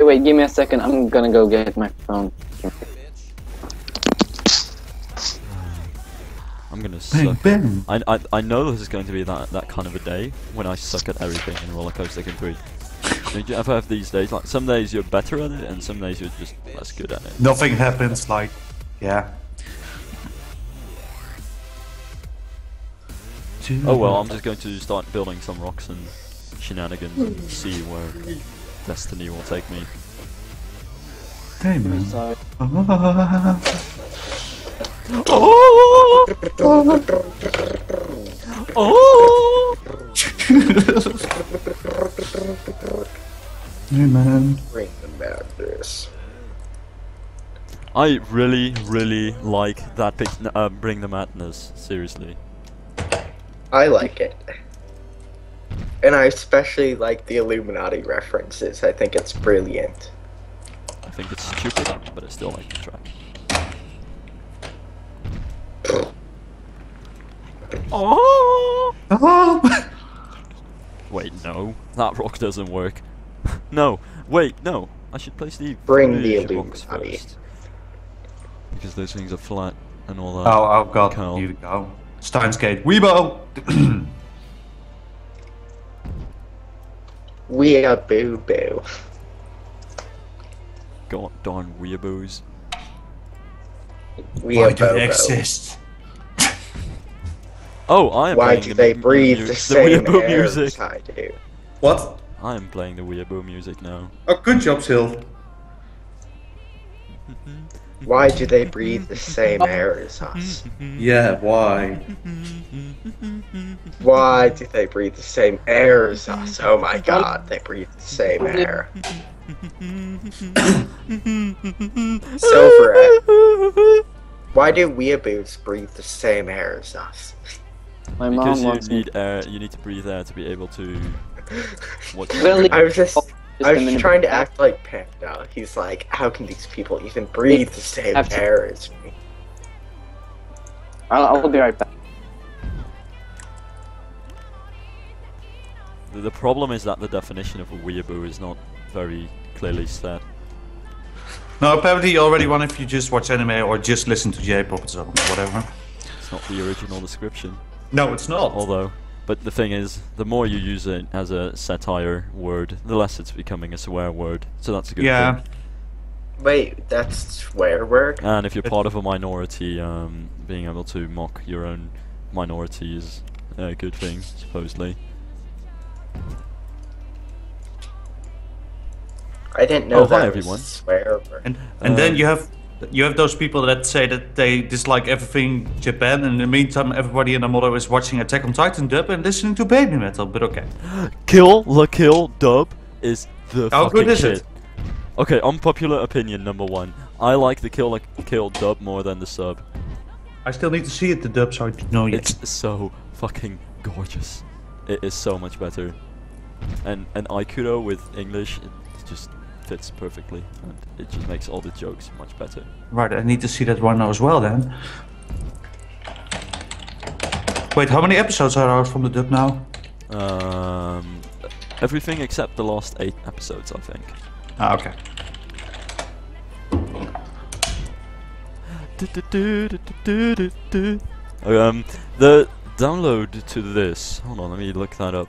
wait, give me a second. I'm gonna go get my phone. I'm gonna suck. I know this is going to be that kind of a day when I suck at everything in Roller Coaster Tycoon 3. Did you ever have these days? Like some days you're better at it, and some days you're just less good at it. Nothing happens. Like, yeah. Oh well, I'm just going to start building some rocks and shenanigans and see where destiny will take me. Hey man. Oh! Oh! Hey man. Bring the madness. I really like that Bring the Madness, seriously. I like it. And I especially like the Illuminati references. I think it's brilliant. I think it's stupid, but I still like the track. Oh! Oh! Wait, no. That rock doesn't work. No, wait, no. I should place the Bring the rocks Illuminati. first. Because those things are flat and all that. Oh god, Curl. here we go. Steins Gate, Weebo! We are boo boo. God darn weeaboos. We Why are do they Bobo. exist? Oh, I am Why playing do the they mu- breathe mu- the same weeaboo air music. as I do? What? I am playing the weeaboo music now. Oh, good job, Sil. Why do they breathe the same air as us? Yeah, why? Why do they breathe the same air as us? Oh my god, they breathe the same air. Silverette. Why do weeaboos breathe the same air as us? My mom Because wants you me. need air, you need to breathe air to be able to... What? Really? I was just a minute. trying to act like Panda. He's like, how can these people even breathe the same Have to- air as me? I'll be right back. The problem is that the definition of a weeaboo is not very clearly set. No, apparently you already won if you just watch anime or just listen to J-pop or whatever. It's not the original description. No, it's not. Although, but the thing is, the more you use it as a satire word, the less it's becoming a swear word. So that's a good Yeah. thing. Wait, that's swear word? And if you're part of a minority, being able to mock your own minority is a good thing, supposedly. I didn't know Oh, hi, that everyone. was a swear word. And then you have those people that say that they dislike everything Japan, and in the meantime everybody in the mother is watching Attack on Titan dub and listening to baby metal, but okay. Kill la Kill dub is the How fucking good is shit. it? Okay, unpopular opinion number one. I like the Kill la Kill dub more than the sub. I still need to see it, the dub, so I don't know yet. It's so fucking gorgeous. It is so much better. And Aikudo with English, it just fits perfectly, and it just makes all the jokes much better. Right, I need to see that one now as well then. Wait, how many episodes are out from the dub now? Everything except the last 8 episodes, I think. Ah, okay. The download to this. Hold on, let me look that up.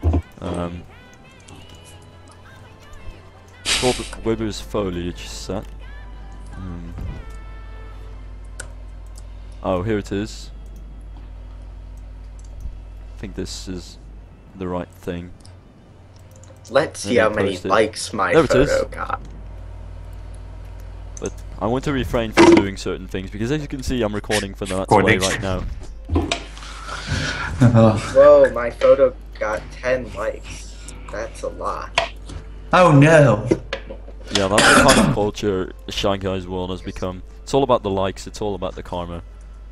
It's called the Weber's Foliage set. Oh, here it is. I think this is the right thing. Let's see Let how me many post it. likes my There it is. photo got. But I want to refrain from doing certain things because, as you can see, I'm recording for the Let's Play Recording. right now. Whoa, my photo got 10 likes. That's a lot. Oh no! Yeah, that's the kind of culture Shanghai's world has become. It's all about the likes, it's all about the karma.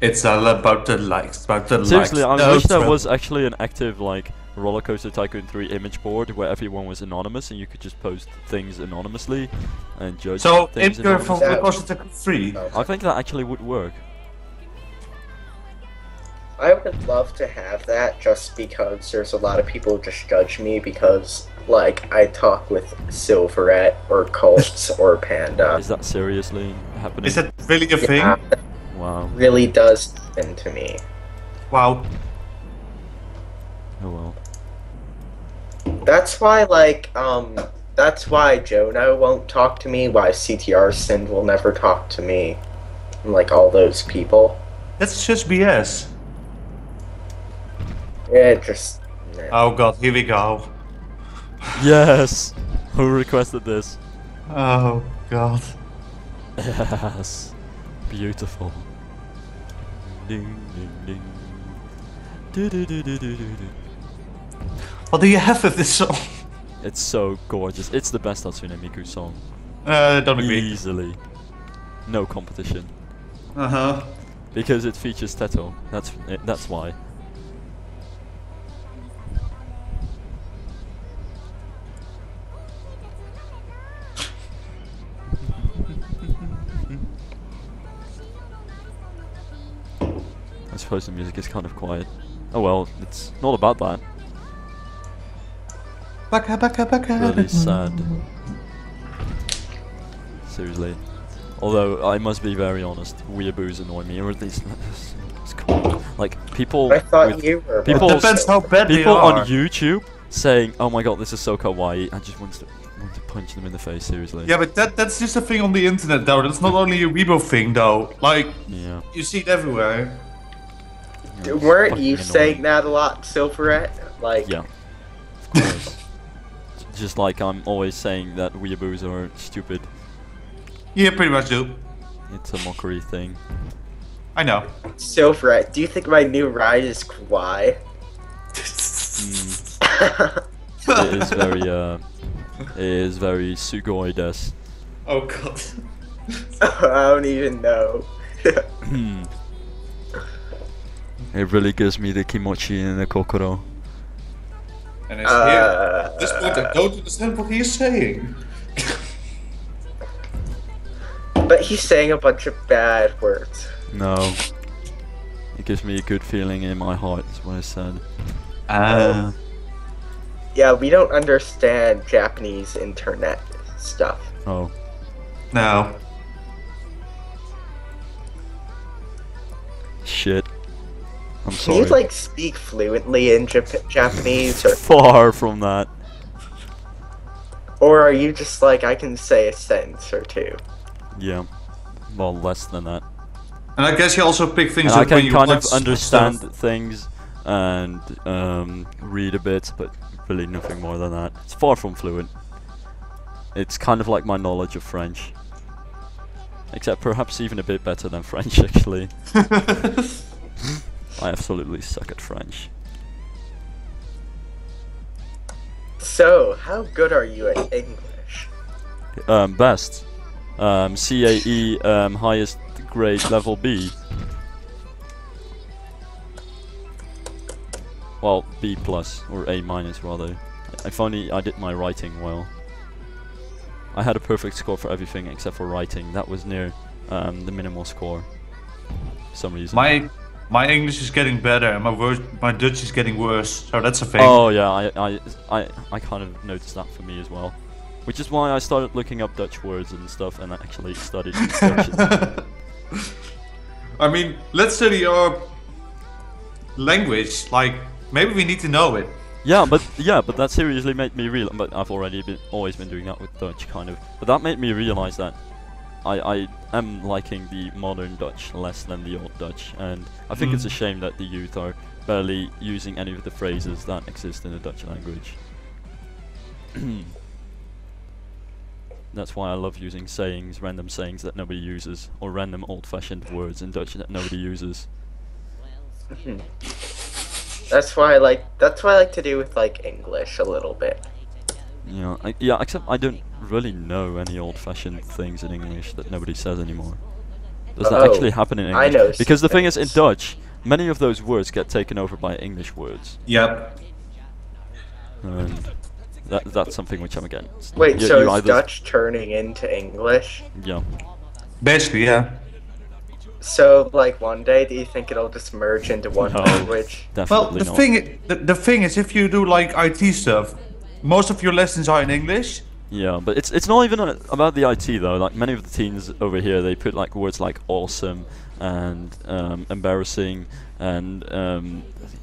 It's all about the likes, Seriously, I No, wish there bro. was actually an active, like, Roller Coaster Tycoon 3 image board where everyone was anonymous and you could just post things anonymously and judge So, things if you're from anonymously. That- Roller Coaster Tycoon 3, I think that actually would work. I would love to have that just because there's a lot of people who just judge me because, like, I talk with Silverette or Colts or Panda. Is that seriously happening? Is that really a Yeah, thing? that Wow. really does happen to me. Wow. Oh well. That's why, like, that's why Jono won't talk to me, why CTR Sin will never talk to me, and, like, all those people. That's just BS. It just... nah. Oh god, here we go. Yes. Who requested this? Oh god. Yes. Beautiful. Ding ding ding. Do do do do do do do. What do you have with this song? It's so gorgeous. It's the best Hatsune Miku song. Don't agree. Easily. No competition. Uh-huh. Because it features Teto. That's why. I suppose the music is kind of quiet. Oh well, it's not about that. Baka baka baka. Really sad. Seriously. Although I must be very honest, weeaboos annoy me, or at least it's cool. Like people. I thought with you were... people- It depends how bad they people are. on YouTube saying, "Oh my god, this is so kawaii," I just want to punch them in the face. Seriously. Yeah, but that's just a thing on the internet though. That's not only a Weibo thing though. Like, Yeah. you see it everywhere. Yeah, it's Weren't fucking you annoying. saying that a lot, Silverette? Like, Yeah. Of course. Just like I'm always saying that weeaboos are stupid. Yeah, pretty much do. It's a mockery thing. I know. Silverette, do you think my new ride is kawaii? It is very it is very sugoi-des. Oh god. I don't even know. It really gives me the kimochi and the kokoro. And it's here. At this point, I don't understand what he is saying. But he's saying a bunch of bad words. No. It gives me a good feeling in my heart, is what I said. Yeah, we don't understand Japanese internet stuff. Oh. No. Shit. I'm Can sorry. you, like, speak fluently in Japanese? Far from that. Or are you just like, I can say a sentence or two? Yeah. Well, less than that. And I guess you also pick things And I up when can you kind watch of understand stuff. things and read a bit, but really nothing more than that. It's far from fluent. It's kind of like my knowledge of French. Except perhaps even a bit better than French, actually. I absolutely suck at French. So, how good are you at English? Best. CAE, highest grade, level B. Well, B plus, or A minus rather. If only I did my writing well. I had a perfect score for everything except for writing. That was near the minimal score. For some reason. My English is getting better, and my Dutch is getting worse. So that's a thing. Oh yeah, I kind of noticed that for me as well. Which is why I started looking up Dutch words and stuff, and I actually studied Dutch. I mean, let's study our language. Like, maybe we need to know it. Yeah, but that seriously made me realize. But I've always been doing that with Dutch, kind of. But that made me realize that I am liking the modern Dutch less than the old Dutch, and I think it's a shame that the youth are barely using any of the phrases that exist in the Dutch language. That's why I love using sayings, random sayings that nobody uses, or random old-fashioned words in Dutch that nobody uses. That's why I like to do with, like, English a little bit. Yeah, except I don't really know any old-fashioned things in English that nobody says anymore. Does that actually happen in English? I know Because the thing is, in things. Dutch, many of those words get taken over by English words, Yep. and that's something which I'm against. Wait, You- so you is either- Dutch turning into English? Yeah. Basically, yeah. So, like, one day, do you think it'll just merge into one No. language? Well, Definitely not. the thing is, if you do like IT stuff, most of your lessons are in English. Yeah, but it's not even about the IT though. Like many of the teens over here, they put like words like awesome and embarrassing and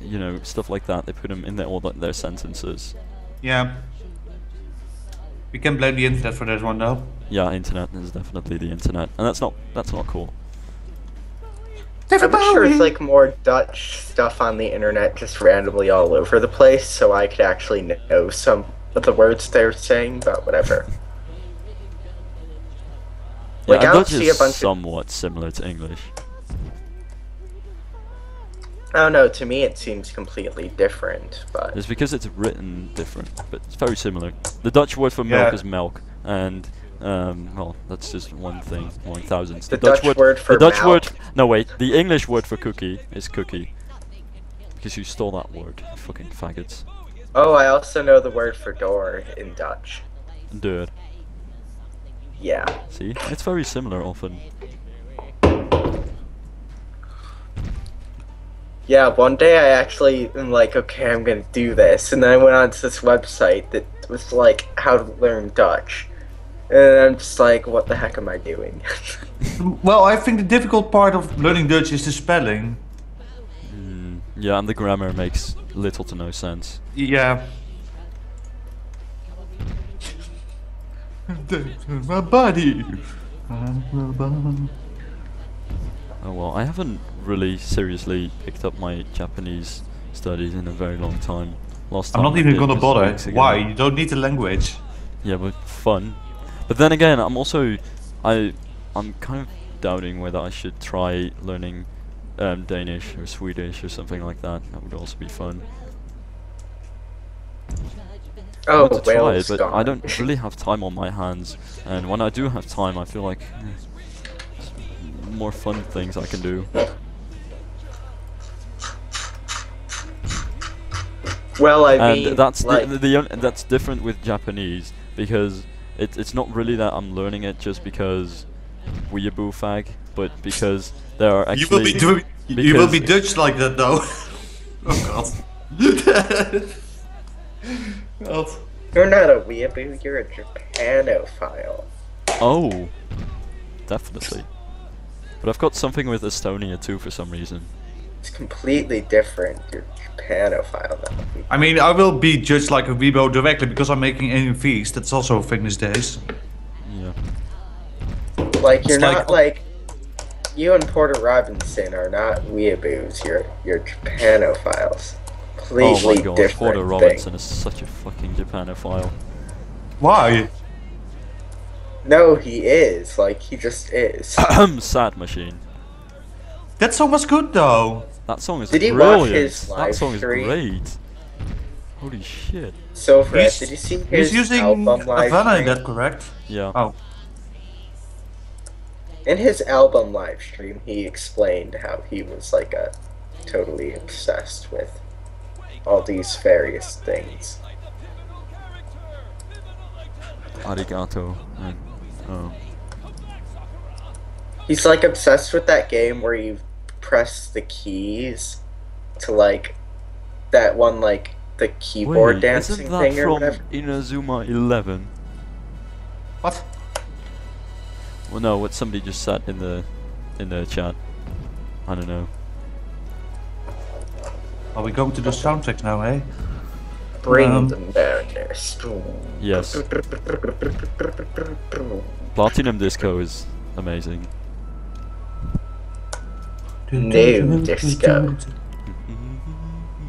you know, stuff like that. They put them in their sentences. Yeah. We can blame the internet for this one though. Yeah, internet is definitely the internet, and that's not cool. I'm sure it's like more Dutch stuff on the internet just randomly all over the place, so I could actually know some of the words they're saying, but whatever. Yeah, Like, and I don't Dutch see is a bunch of... somewhat similar to English. I don't know, to me it seems completely different, but... It's because it's written different, but it's very similar. The Dutch word for milk Yeah. is melk, and well, that's just one thing, 1,000. The Dutch word for the Dutch milk. word, no wait, the English word for cookie is cookie, because you stole that word, you fucking faggots. Oh, I also know the word for door in Dutch. Deur. Yeah. See, it's very similar often. Yeah, one day I actually am like, okay, I'm gonna do this, and then I went onto this website that was like, how to learn Dutch. And I'm just like, what the heck am I doing? Well, I think the difficult part of learning Dutch is the spelling. Yeah, and the grammar makes little to no sense. Yeah. My body. Oh well, I haven't really seriously picked up my Japanese studies in a very long time. Last I'm time not I even did gonna was bother. weeks ago. Why? You don't need the language. Yeah, but fun. But then again, I'm also I'm kind of doubting whether I should try learning Danish or Swedish or something like that. That would also be fun. I Oh, want to try it, Wales but gone. I don't really have time on my hands. And when I do have time, I feel like it's more fun things I can do. Well, I And mean, that's like, that's different with Japanese because it's not really that I'm learning it just because weeaboo fag, but because there are actually You will be Dutch like that though. Oh god. God. you're not a weeaboo, you're a Japanophile. Oh, definitely. But I've got something with Estonia too for some reason. It's completely different. You're Japanophile now. I mean, I will be judged like a weebo directly because I'm making AMVs. That's also a thing these days. Yeah. Like, you're It's not like you and Porter Robinson are not weeaboos. You're Japanophiles. Oh my Completely god, different Porter thing. Robinson is such a fucking Japanophile. Why? No, he is. Like, he just is. Sad Machine. That song was good though. That song is Did you brilliant. watch his That live song is stream? great. Holy shit. So, Fred, He's- did you see He's his using album live Havana, is stream? that correct? Yeah. Oh. In his album live stream, he explained how he was like totally obsessed with all these various things. Arigato. And, oh. He's like obsessed with that game where you press the keys to like that one, like the keyboard Wait, dancing isn't that thing or from whatever. Inazuma 11? What? Well, no, what somebody just said in the chat. I don't know. Are we going to do soundtracks now, eh? Bring them down there. Yes. Platinum Disco is amazing. No disco.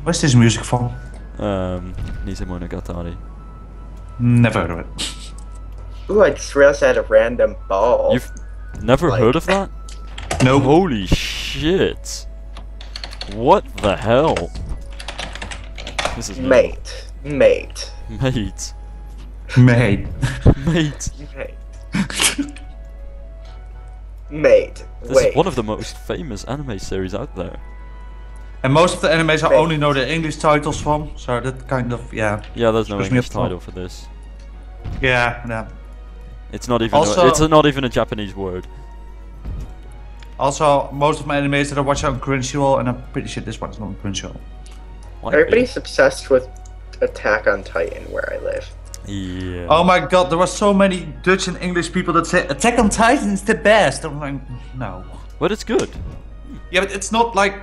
Where's this music from? Nise Monogatari. Never heard of it. Ooh, I just realized I had a random ball. You've never Like- heard of that? No. Holy shit! What the hell? This is new. Mate. Mate. Mate. Mate. Mate. Mate. This Wait. is one of the most famous anime series out there. And most of the animes I Mate. only know the English titles from, so that kind of, yeah. Yeah, there's no Screws me English up. title for this. Yeah, yeah. It's not even. Also- It's not even a Japanese word. Also, most of my animes that I watch are on Crunchyroll, and I'm pretty sure this one's not on Crunchyroll. Might Everybody's obsessed with Attack on Titan where I live. be. Yeah. Oh my god, there were so many Dutch and English people that say Attack on Titan is the best. I'm like, no. But it's good. Yeah, but it's not like.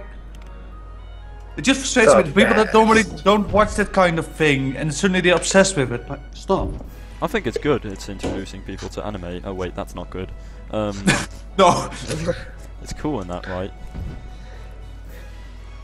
It just frustrates me. The people that normally don't watch that kind of thing, and suddenly they're obsessed with it. Like, stop. I think it's good. It's introducing people to anime. Oh wait, that's not good. No. It's cool in that, right?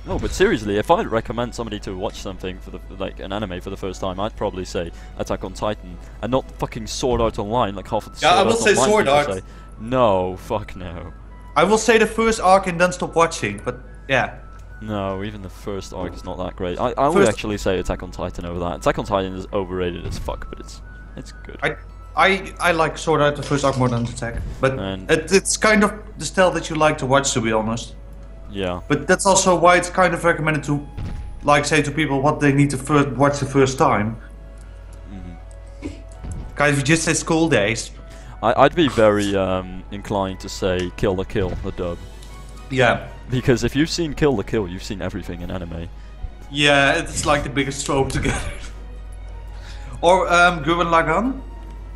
No, but seriously, if I'd recommend somebody to watch something for the an anime for the first time, I'd probably say Attack on Titan, and not fucking Sword Art Online like half of the Yeah, I Sword will Art say Online Sword people Art. say. No, fuck no. I will say the first arc and then stop watching, but yeah. No, even the first arc is not that great. I would actually say Attack on Titan over that. Attack on Titan is overrated as fuck, but it's good. I like Sword Art the first arc more than Attack, but And- it's kind of the style that you like to watch, to be honest. Yeah. But that's also why it's kind of recommended to, like, say to people what they need to watch the first time. Guys, we just said school days. I'd be very inclined to say Kill la Kill, the dub. Yeah. Because if you've seen Kill la Kill, you've seen everything in anime. Yeah, it's like the biggest trope together. Or Gurren Lagann.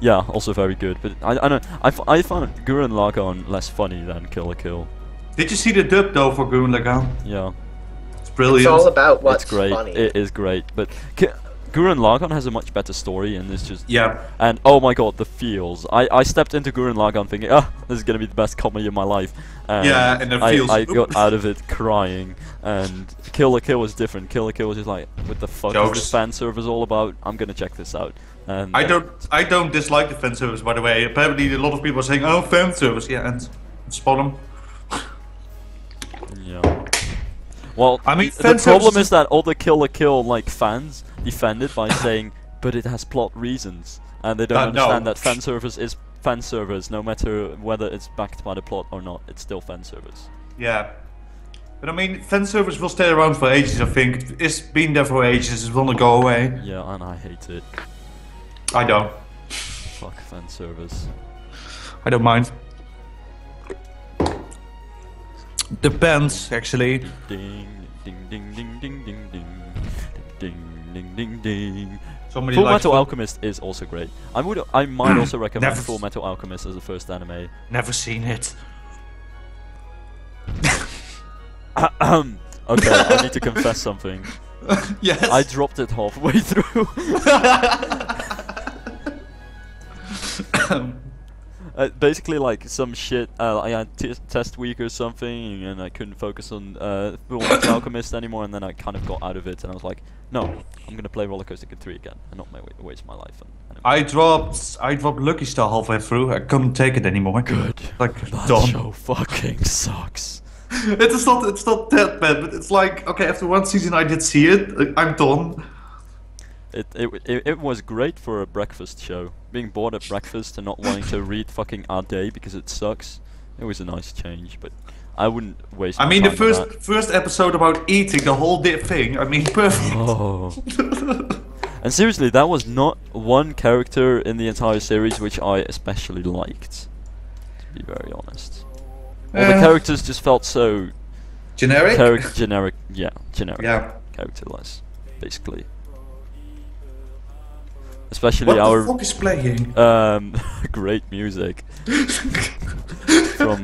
Yeah, also very good. But I found Gurren Lagann less funny than Kill la Kill. Did you see the dub though for Gurren Lagann? Yeah. It's brilliant. It's all about what's It's great. funny. It is great. But Gurren Lagann has a much better story, and it's just Yeah. And oh my god, the feels. I stepped into Gurren Lagann thinking, this is gonna be the best comedy of my life. And Yeah, and the feels. I got out of it crying. And Kill la Kill was different. Kill la Kill was just like, what the fuck Jokes. is this fan service all about? I'm gonna check this out. And I don't dislike the fan service, by the way. Apparently a lot of people are saying, oh, fan service. Yeah, and spot them. Yeah. Well, I mean, the fan problem service is that all the Kill la Kill like fans defend it by saying, but it has plot reasons, and they don't understand no. that fan service is fan service, no matter whether it's backed by the plot or not. It's still fan service. Yeah. But I mean, fan service will stay around for ages, I think. It's been there for ages, it will not go away. Yeah, and I hate it. I don't. Fuck fan service. I don't mind. Depends, actually. Ding, ding, ding, ding, ding, ding, ding, ding, ding, ding, ding. Somebody Full likes Metal Alchemist is also great. I might also recommend Never Full Metal Alchemist as the first anime. Never seen it. Okay, I need to confess something. Yes. I dropped it halfway through. Basically, like some shit. I had test week or something, and I couldn't focus on Full Metal Alchemist anymore. And then I kind of got out of it, and I was like, "No, I'm gonna play Roller Coaster Kid 3 again, and not waste my life." I dropped Lucky Star halfway through. I couldn't take it anymore. Good. Like That done. show fucking sucks. It's not that bad, but it's like, okay, after one season I did see it. I'm done. It was great for a breakfast show. Being bored at breakfast and not wanting to read fucking A Day because it sucks. It was a nice change, but I wouldn't waste. I my mean, the time on first episode about eating the whole thing. I mean, perfect. Oh. And seriously, that was not one character in the entire series which I especially liked. To be very honest, all the characters just felt so Generic. generic. Yeah, generic. Yeah. Characterless, basically. Especially What our the fuck is playing? great music from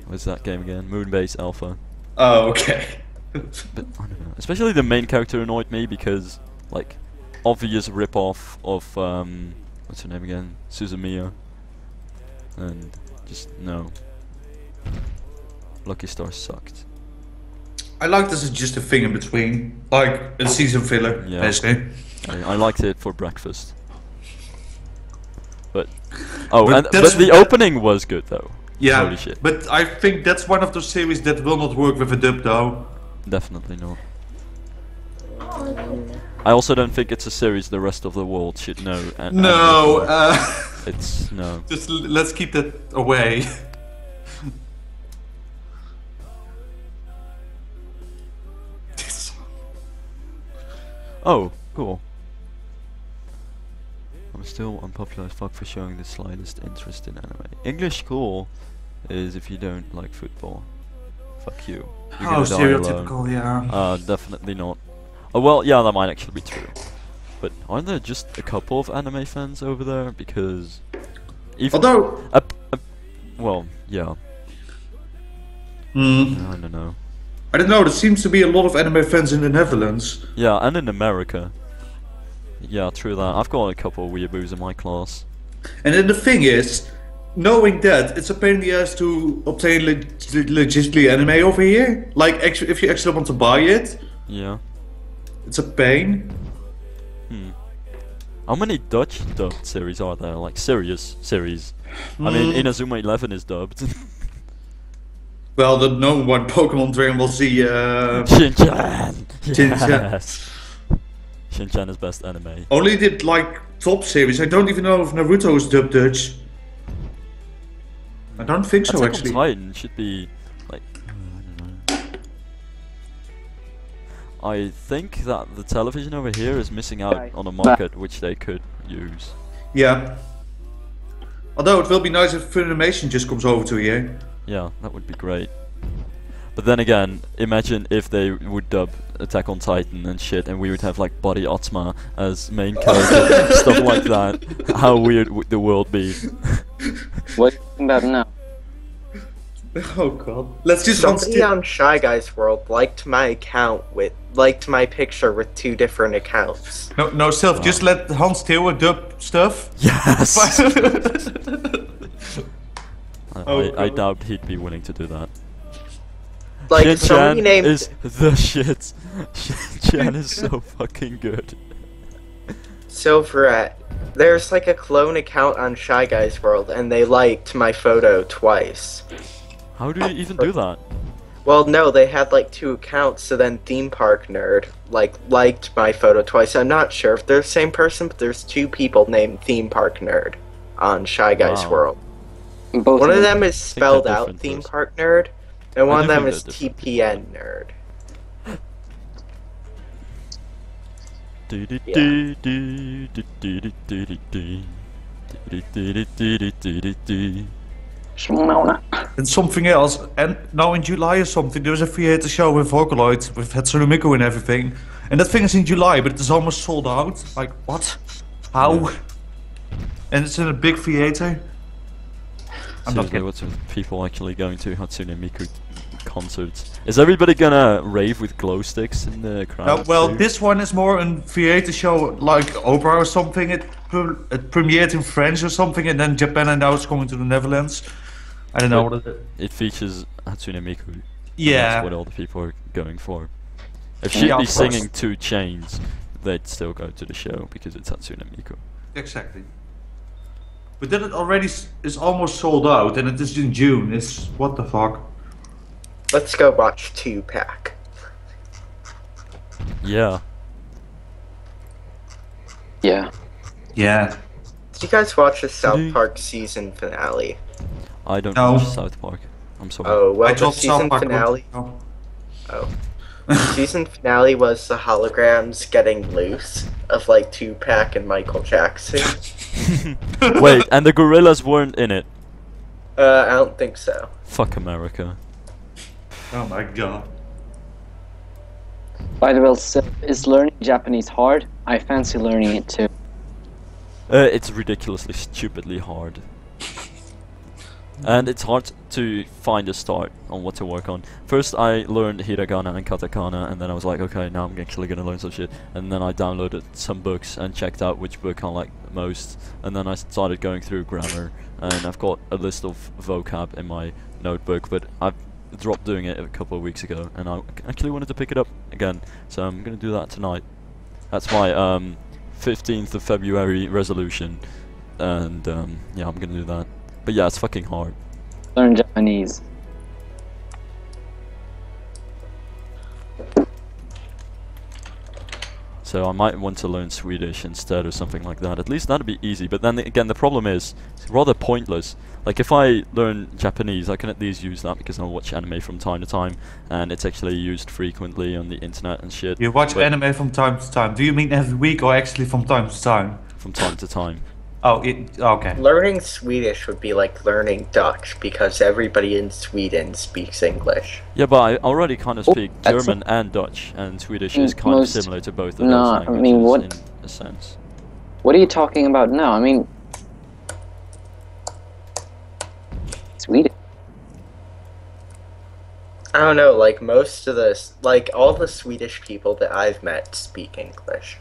what's that game again? Moonbase Alpha. Oh, okay. But I don't know. Especially the main character annoyed me because, like, obvious rip-off of what's her name again? Suzumiya. And just no. Lucky Star sucked. I like this as just a thing in between, like a season filler, Yeah. basically. I liked it for breakfast. But oh, But but the opening was good though. Yeah, Holy shit. but I think that's one of those series that will not work with a dub, though. Definitely not. I also don't think it's a series the rest of the world should know. No, it's no. just let's keep that away. Oh, cool. I'm still unpopular as fuck for showing the slightest interest in anime. English cool. is if you don't like football. Fuck you. You're Oh, gonna die stereotypical, alone. yeah. Definitely not. Oh well, yeah, that might actually be true. But aren't there just a couple of anime fans over there? Because even Although, well, yeah, mm, I don't know. I don't know, there seems to be a lot of anime fans in the Netherlands. Yeah, and in America. Yeah, true that. I've got a couple of weeaboos in my class. And then the thing is, knowing that, it's a pain in the ass to obtain legitimately anime over here. Like, if you actually want to buy it, Yeah. it's a pain. How many Dutch dubbed series are there? Like serious series? I mean, Inazuma 11 is dubbed. Well, the known one, Pokemon Dragon Ball Z, Shin-chan! Shin-chan. Yes! Shin-chan is best anime. only did, like, top series. I don't even know if Naruto is dubbed Dutch. I don't think so, Attack on actually. Titan should be, like, I don't know. I think that the television over here is missing out on a market which they could use. Yeah. Although it will be nice if Funimation just comes over to here. Yeah, that would be great. But then again, imagine if they would dub Attack on Titan and shit, and we would have like Body Atma as main character, stuff like that. How weird would the world be? What are you talking about now? Oh god. Let's just Somebody on Shy Guys World liked my picture with 2 different accounts. No, Sylph, just let Hans Theo dub stuff. Yes! Oh, I God. doubt he'd be willing to do that. Like Shin-chan somebody named is the shit. Shin-chan is so fucking good. Silverette. There's like a clone account on Shy Guys World, and they liked my photo twice. How do you even do that? Well, no, they had like 2 accounts, so then Theme Park Nerd liked my photo twice. I'm not sure if they're the same person, but there's 2 people named Theme Park Nerd on Shy Guys Wow. World. Both One of them. them is spelled they're out different, Theme those. Park Nerd, and one I of do them think is they're different. TPN Nerd. Shimona. And something else, and now in July or something, there's a theater show with Vocaloid, with Hatsune Miku and everything. And that thing is in July, but it is almost sold out. Like, what? How? And it's in a big theater. I'm not Seriously, kidding. what's with people actually going to Hatsune Miku concerts? Is everybody gonna rave with glow sticks in the crowd? Well, too? this one is more a theater show, like opera or something. It premiered in France or something, and then Japan, and now it's coming to the Netherlands. I don't know what it is. It features Hatsune Miku. and Yeah. That's what all the people are going for. If Yeah, she'd of be course. singing 2 Chains, they'd still go to the show because it's Hatsune Miku. Exactly. But then it already is almost sold out, and it is in June. It's what the fuck. Let's go watch 2-Pack. Yeah. Yeah. Yeah. Did you guys watch the South Park season finale? I don't No. watch South Park. I'm sorry. Oh, well, I the dropped season South Park. finale. Oh. Oh. Season finale was the holograms getting loose of like 2-Pack and Michael Jackson. Wait, and the gorillas weren't in it. I don't think so. Fuck America. Oh my god. By the way, is learning Japanese hard? I fancy learning it too. It's ridiculously, stupidly hard. And it's hard to find a start on what to work on. First I learned hiragana and katakana, and then I was like, okay, now I'm actually gonna learn some shit. And then I downloaded some books and checked out which book I like most. And then I started going through grammar, and I've got a list of vocab in my notebook, but I've dropped doing it a couple of weeks ago, and I actually wanted to pick it up again, so I'm gonna do that tonight. That's my 15th of February resolution, and yeah, I'm gonna do that. But yeah, it's fucking hard. Learn Japanese. So I might want to learn Swedish instead or something like that. At least that'd be easy. But then again, the problem is it's rather pointless. Like if I learn Japanese, I can at least use that because I'll watch anime from time to time, and it's actually used frequently on the internet and shit. You watch But anime from time to time. Do you mean every week or actually from time to time? from time to time. Oh, okay. Learning Swedish would be like learning Dutch because everybody in Sweden speaks English. Yeah, but I already kind of speak that's German and Dutch, and Swedish is kind most- of similar to both of No, those I languages mean, what- in a sense. What are you talking about now? I mean, Sweden. I don't know, like most of this, like all the Swedish people that I've met speak English.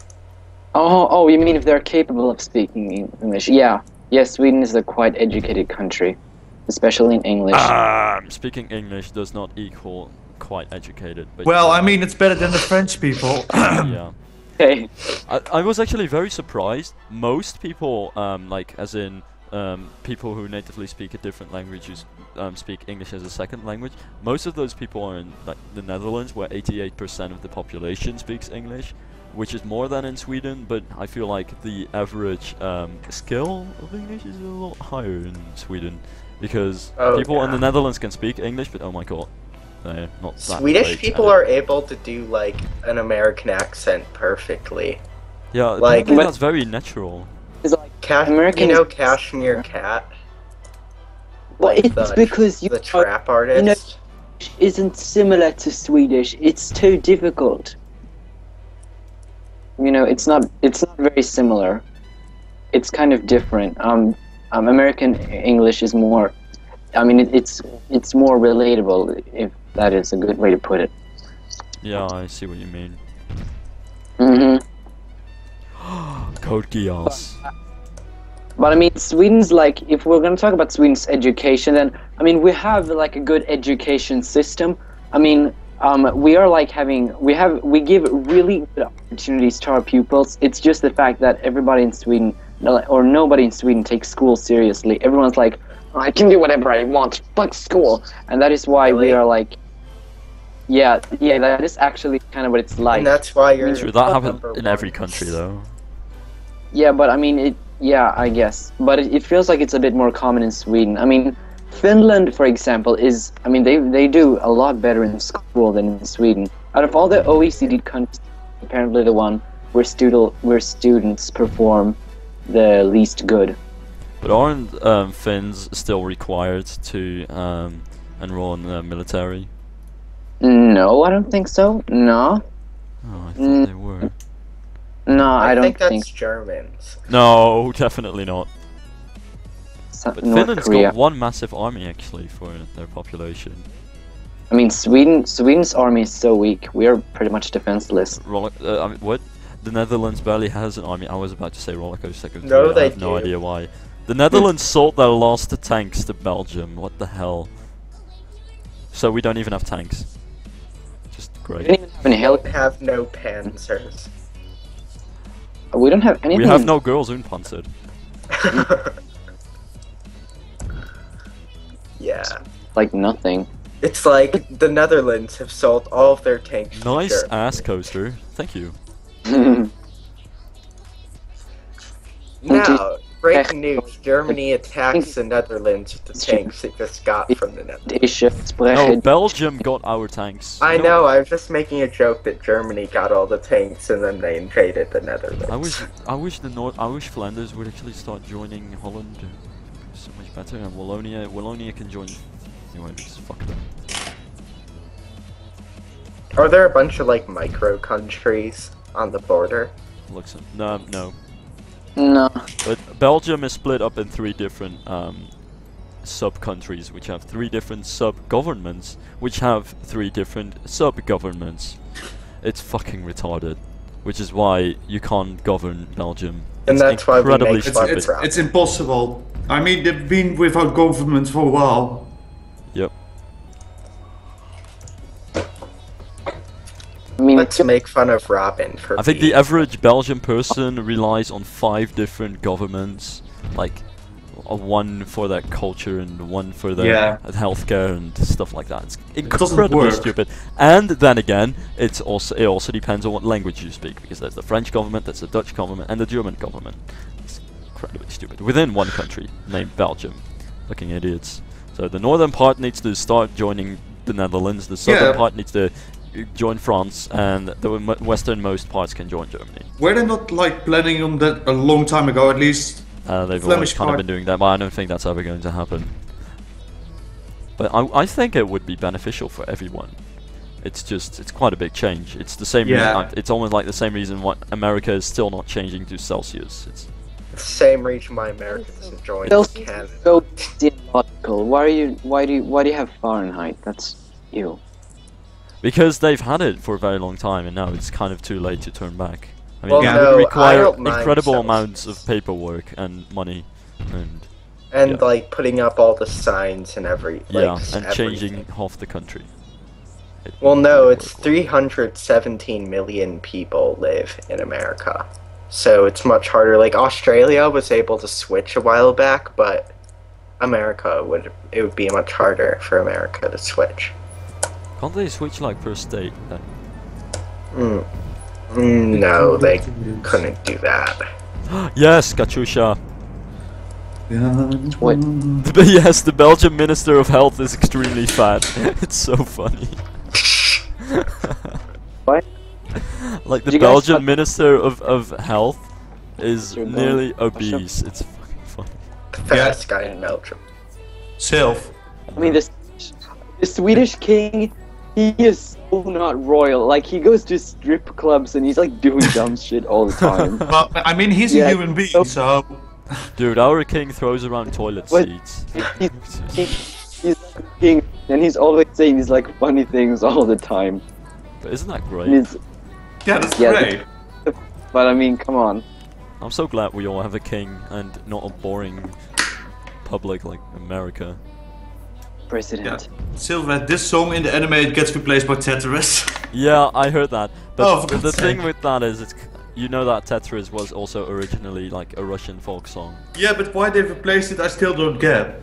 Oh, you mean if they're capable of speaking English? Yeah. Yes, Sweden is a quite educated country, especially in English. Speaking English does not equal quite educated. But Well, I mean, it's better than the French people. yeah. Okay. I was actually very surprised. Most people, like as in people who natively speak a different language, who speak English as a second language. Most of those people are in like the Netherlands, where 88% of the population speaks English, which is more than in Sweden. But I feel like the average skill of English is a lot higher in Sweden, because people in the Netherlands can speak English, but oh my god. They're not that Swedish great people at are able to do like an American accent perfectly. Yeah, like- apparently But- that's very natural. It's like, American you know is- Cashmere Cat? well, Like it's because you the trap artist? isn't similar to Swedish. It's too difficult. You know, it's not very similar. It's kind of different. American English is more. I mean, it's more relatable, if that is a good way to put it. Yeah, I see what you mean. Mhm. Code Geass. But I mean, Sweden's like, if we're going to talk about Sweden's education, then I mean, we have like a good education system. I mean, we are like we give really good opportunities to our pupils. It's just the fact that everybody in Sweden, or nobody in Sweden, takes school seriously. Everyone's like, I can do whatever I want, fuck school, and that is why Really? we are like, yeah, that is actually kind of what it's like. And that's why you're Sure, that happens number in every one. country though. Yeah, but I mean, yeah, I guess. But it feels like it's a bit more common in Sweden. I mean, Finland, for example, I mean, they do a lot better in school than in Sweden. Out of all the OECD countries, apparently the one where students perform the least good. But aren't Finns still required to enroll in the military? No, I don't think so. No, Oh, I thought they were. no, I don't think that's think Germans. No, definitely not. so. But North Finland's Korea. got one massive army actually for their population. I mean, Sweden's army is so weak. We are pretty much defenseless. I mean, what? The Netherlands barely has an army. I was about to say roller coaster. No, I they have no do. idea why. The Netherlands sold their last tanks to Belgium. What the hell? So we don't even have tanks. Just We great. don't even have any We heli- don't have no panzers. We don't have anything. We have no girls unpanzered. Yeah. like nothing. It's like the Netherlands have sold all of their tanks to Nice Germany. ass coaster. Thank you. Now, breaking news, Germany attacks the Netherlands with the tanks it just got from the Netherlands. Ische No, sprechen. Belgium got our tanks. I No, know, I was just making a joke that Germany got all the tanks and then they invaded the Netherlands. I wish Flanders would actually start joining Holland. It's so much better, and Wallonia can join. Anyway, just fuck them. Are there a bunch of like micro countries on the border? Looks no. No. But Belgium is split up in 3 different sub-countries, which have 3 different sub-governments, which have 3 different sub-governments. It's fucking retarded. Which is why you can't govern Belgium. And It's that's why we incredibly make stupid. fun It's impossible. I mean, they've been without government for a while. Yep. I mean, Let's make fun of Robin for I think the being- average Belgian person relies on 5 different governments, like one for their culture and one for their healthcare and stuff like that. It's doesn't incredibly work. stupid. And then again, it also depends on what language you speak, because there's the French government, there's the Dutch government, and the German government. It's incredibly stupid within one country named Belgium. Fucking idiots. So the northern part needs to start joining the Netherlands. The southern part needs to join France, and the westernmost parts can join Germany. Were they not like planning on that a long time ago at least? They've Flemish always kind of part. been doing that, but I don't think that's ever going to happen. But I think it would be beneficial for everyone. It's quite a big change. It's the same Yeah. reason, it's almost like the same reason why America is still not changing to Celsius. It's Same reason why Americans have joined Celsius Canada. is so theological. Why do you have Fahrenheit? That's you. because they've had it for a very long time, and now it's kind of too late to turn back. I mean, Well, it no, would I require don't mind incredible Celsius. amounts of paperwork and money, and And Yeah. like putting up all the signs and yeah, like, and everything. changing half the country. It Well, would no, really it's work well. 317 million people live in America. So it's much harder. Like Australia was able to switch a while back, but it would be much harder for America to switch. Can't they switch like per state then? No, they couldn't do that. Yes, Katusha. Wait. Yes, the Belgian Minister of Health is extremely fat. It's so funny. What? Like the Did you guys Belgian fuck- Minister of Health is You're nearly going- obese. It's fucking funny. The fattest guy in Belgium. Sylph. I mean, the Swedish king, he is so not royal. Like, he goes to strip clubs and he's like doing dumb shit all the time. Well, I mean, he's Yeah. a human being, so... Dude, our king throws around toilet What? seats. He's like a king, and he's always saying these like funny things all the time. But isn't that And great? he's, Yeah, that's Yeah, great. but I mean, come on. I'm so glad we all have a king and not a boring public like America. Yeah. President. Sylph, this song in the anime it gets replaced by Tetris. Yeah, I heard that. But Oh, for the God's thing sake. with that is, you know that Tetris was also originally like a Russian folk song. Yeah, but why they replaced it, I still don't get.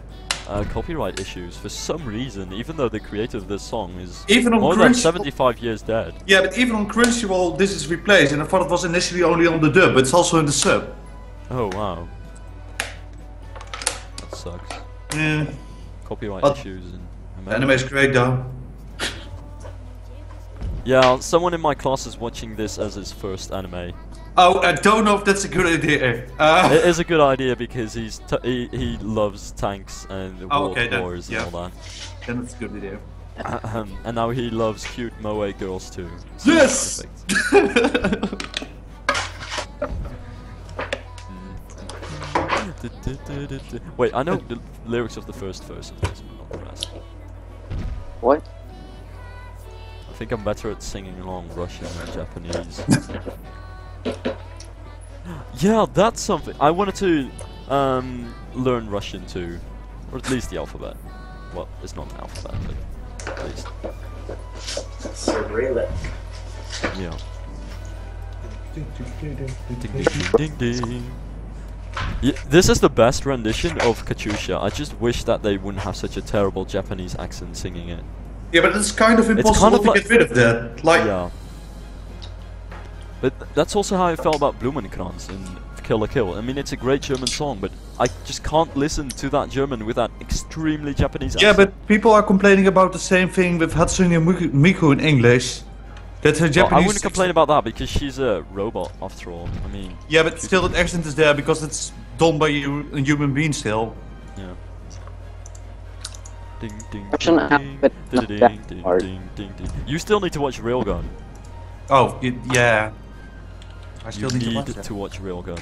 Copyright issues for some reason, even though the creator of this song is Even on more than Crunchyroll- 75 years dead. Yeah, but even on Crunchyroll, this is replaced, and I thought it was initially only on the dub, but it's also in the sub. Oh wow, that sucks. Yeah, Copyright But- issues in the America. anime is great though. Yeah, someone in my class is watching this as his first anime. Oh, I don't know if that's a good idea. It is a good idea because he loves tanks and Oh, world okay, then, wars yeah. and all Then it's a good idea. that. And now he loves cute moe girls too. So Yes! perfect. Wait, I know the lyrics of the first verse of this, but not the rest. What? I think I'm better at singing along Russian and Japanese. Yeah, that's something. I wanted to learn Russian too, or at least the alphabet. Well, it's not an alphabet, but at least. Cyrillic. Yeah. Ding ding ding ding. Yeah, this is the best rendition of Katusha. I just wish that they wouldn't have such a terrible Japanese accent singing it. Yeah, but it's kind of impossible kind of to like- get rid of that. Like, Yeah. But that's also how I felt about Blumenkranz in Kill la Kill. I mean, it's a great German song, but I just can't listen to that German with that extremely Japanese yeah, accent. but people are complaining about the same thing with Hatsune Miku in English. That her Well, Japanese. I wouldn't complain about that because she's a robot after all. I mean, Yeah, but still, the accent is there because it's done by a human being still. yeah. Ding ding Russian ding alphabet is not ding that ding hard. ding ding ding. You still need to watch Railgun. Oh, yeah. I You still need to watch need that. to watch Railgun.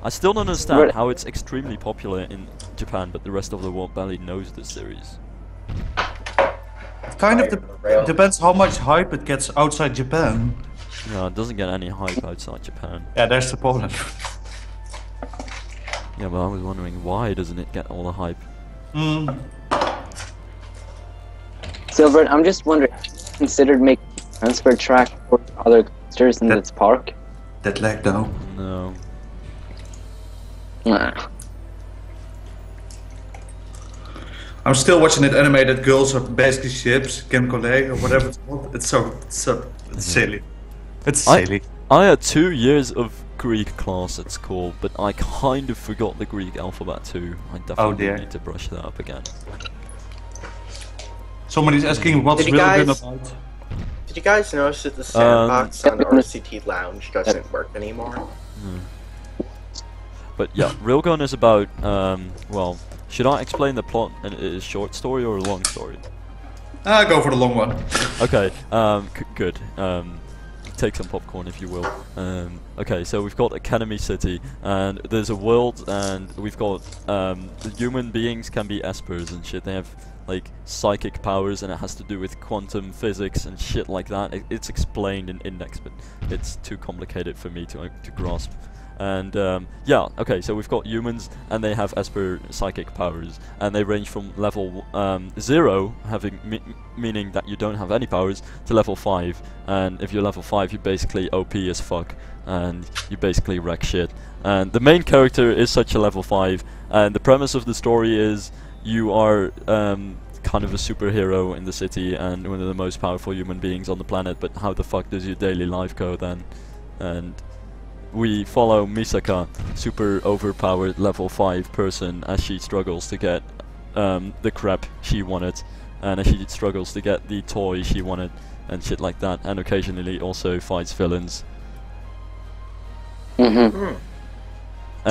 I still don't understand Right. how it's extremely popular in Japan, but the rest of the world barely knows the series. It kind of Fire on the rail. depends how much hype it gets outside Japan. Yeah, it doesn't get any hype outside Japan. Yeah, that's the problem. Yeah, but I was wondering why doesn't it get all the hype? Mm. Silver, I'm just wondering, considered making a transfer track for other coasters in That- this park? That lag though. No. Nah. I'm still watching that anime that girls are basically ships, Kenkolei or whatever it's called. It's silly. It's silly. I had 2 years of Greek class at school, but I kind of forgot the Greek alphabet too. I definitely dear. need to brush that up again. Somebody's asking what's Did you Railgun guys- about. Did you guys notice that the sandbox on RCT Lounge doesn't work anymore? But yeah, Railgun is about, well, should I explain the plot in a short story or a long story? Go for the long one. Okay, good. Take some popcorn if you will. Okay, so we've got Academy City, and there's a world, and we've got, the human beings can be espers and shit. They have, like, psychic powers, and it has to do with quantum physics and shit like that. It's explained in Index, but it's too complicated for me to grasp. And yeah, okay, so we've got humans, and they have Esper psychic powers, and they range from level 0, meaning that you don't have any powers, to level 5. And if you're level 5, you're basically OP as fuck, and you basically wreck shit. And the main character is such a level 5, and the premise of the story is you are kind of a superhero in the city and one of the most powerful human beings on the planet, but how the fuck does your daily life go then? And we follow Misaka, super overpowered level 5 person, as she struggles to get the crap she wanted, and as she struggles to get the toy she wanted, and shit like that, and occasionally also fights villains. Mm-hmm.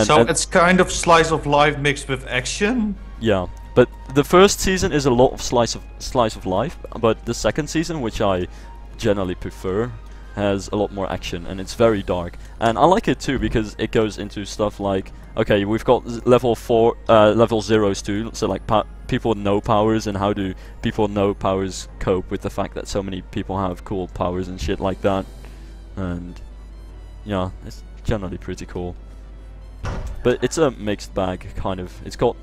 So it's kind of slice of life mixed with action? Yeah, but the first season is a lot of slice of life, but the second season, which I generally prefer, has a lot more action, and it's very dark. And I like it too because it goes into stuff like, okay, we've got level 0s too, so like people with no powers, and how do people with no powers cope with the fact that so many people have cool powers and shit like that. And yeah, it's generally pretty cool. But it's a mixed bag, kind of. It's got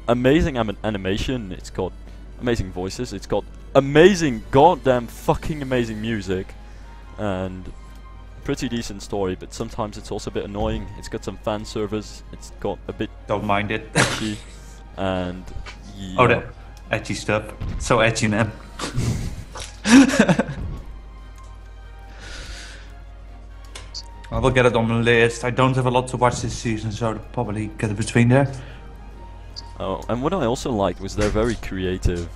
amazing animation, it's got amazing voices, it's got amazing, goddamn fucking amazing music, and pretty decent story, but sometimes it's also a bit annoying. It's got some fan service, it's got a bit... Don't mind it. Edgy, and... Yeah. Oh, the edgy stuff. So edgy, man. I will get it on the list. I don't have a lot to watch this season, so I'll probably get it between there. Oh, and what I also liked was they're very creative,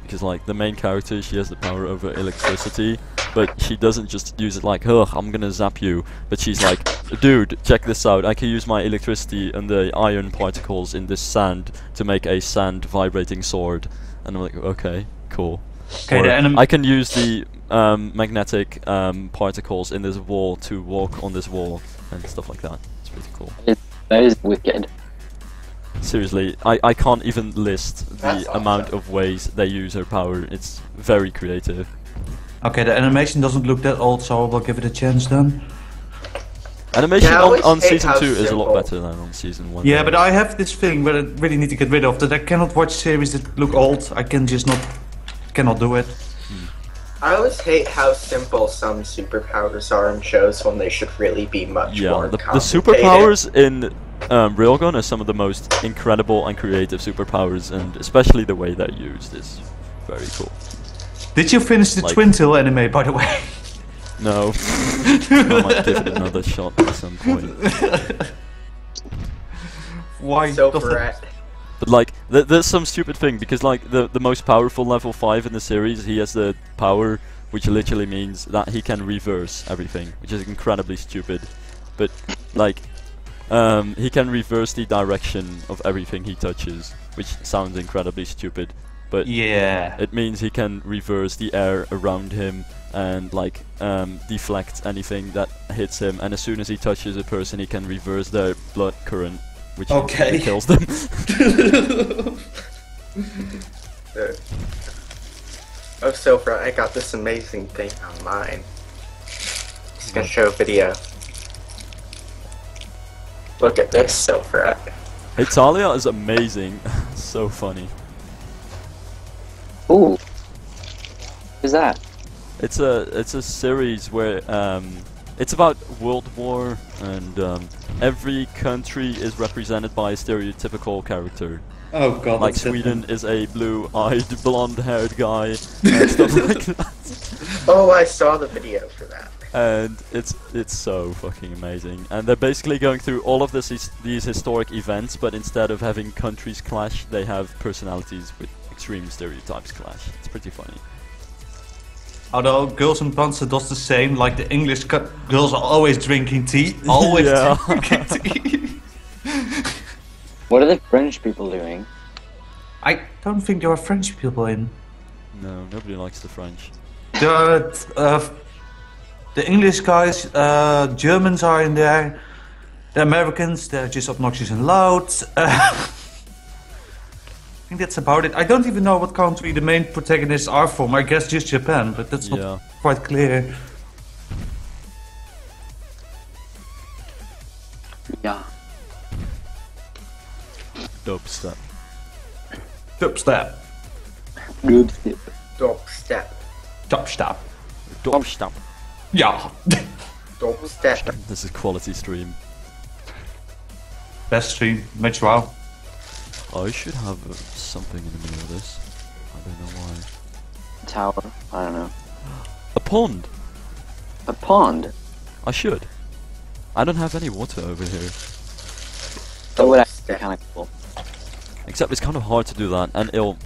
because like the main character, she has the power over electricity, but she doesn't just use it like, ugh, I'm gonna zap you, but she's like, dude, check this out, I can use my electricity and the iron particles in this sand to make a sand vibrating sword. And I'm like, okay, cool. Okay, or I can use the magnetic particles in this wall to walk on this wall, and stuff like that. It's pretty cool. That is wicked. Seriously, I can't even list the That's amount awesome. of ways they use her power. It's very creative. Okay, the animation doesn't look that old, so I will give it a chance then. Animation Yeah, I always on hate season how 2 is a lot simple- better than on season 1. Yeah, though. but I have this thing where I really need to get rid of, that I cannot watch series that look old. I can just cannot do it. I always hate how simple some superpowers are in shows when they should really be much Yeah, more the complicated. superpowers in Railgun are some of the most incredible and creative superpowers, and especially the way they're used is very cool. Did you finish the Like- Twin Tail anime, by the way? No, I might give it another shot at some point. Why? So doesn't- Brett. But like, there's some stupid thing, because like the most powerful level 5 in the series, he has the power which literally means that he can reverse everything, which is incredibly stupid. But like, he can reverse the direction of everything he touches, which sounds incredibly stupid. But Yeah. it means he can reverse the air around him and like deflect anything that hits him, and as soon as he touches a person, he can reverse their blood current, which Okay. kills them. Oh, Sopra, I got this amazing thing online. Just gonna show a video. Look at this, Sopra. Hey, Talia is amazing. So funny. Ooh. Who's that? It's a series where it's about World War, and every country is represented by a stereotypical character. Oh god. Like that's it. Sweden is a blue-eyed, blonde-haired guy and stuff like that. Oh, I saw the video for that. And it's so fucking amazing. And they're basically going through all of these historic events, but instead of having countries clash, they have personalities with extreme stereotypes clash. It's pretty funny. Although Girls and Panzer does the same, like the English girls are always drinking tea. Always Yeah. drinking tea. What are the French people doing? I don't think there are French people in. No, nobody likes the French. The English guys, Germans are in there. The Americans, they're just obnoxious and loud. I think that's about it. I don't even know what country the main protagonists are from. I guess just Japan, but that's not quite clear. Yeah. Dubstep. Dubstep. Good. Dubstep. Dubstep. Dubstep. Yeah. Dubstep. This is quality stream. Best stream, much wow. I should have something in the middle of this. I don't know why. Tower. I don't know. A pond! A pond. I should. I don't have any water over here. That would actually be kind of cool. Except it's kind of hard to do that, and it'll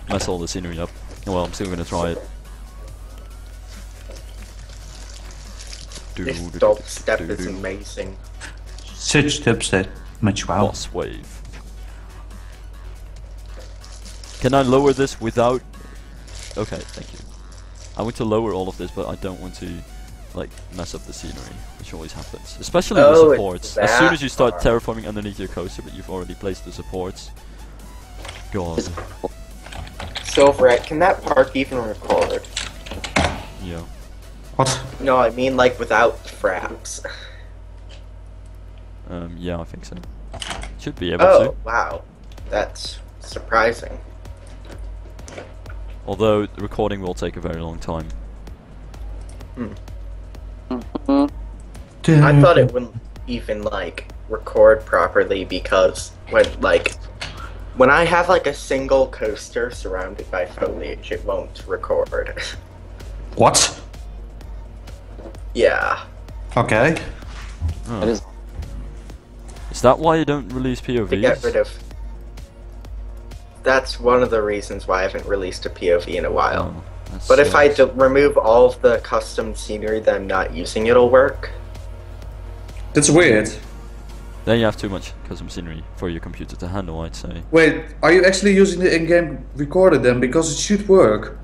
mess all the scenery up. Well, I'm still gonna try it. This dubstep is amazing. Such dubstep, much wow. Boss wave. Can I lower this without... Okay, thank you. I want to lower all of this, but I don't want to, like, mess up the scenery, which always happens. Especially with supports. As soon as you start terraforming underneath your coaster, but you've already placed the supports. God. Silverette, can that park even record? Yeah. What? No, I mean like without fraps. Yeah, I think so. Should be able Oh, to. wow. That's surprising. Although, the recording will take a very long time. I thought it wouldn't even, like, record properly because when I have, like, a single coaster surrounded by foliage, it won't record. What? Yeah. Okay. Oh. It is. Is that why you don't release POVs? To get rid of... That's one of the reasons why I haven't released a POV in a while. Oh, But if I remove all of the custom scenery that I'm not using, it'll work. That's weird. Then you have too much custom scenery for your computer to handle, I'd say. Wait, are you actually using the in-game recorder then? Because it should work.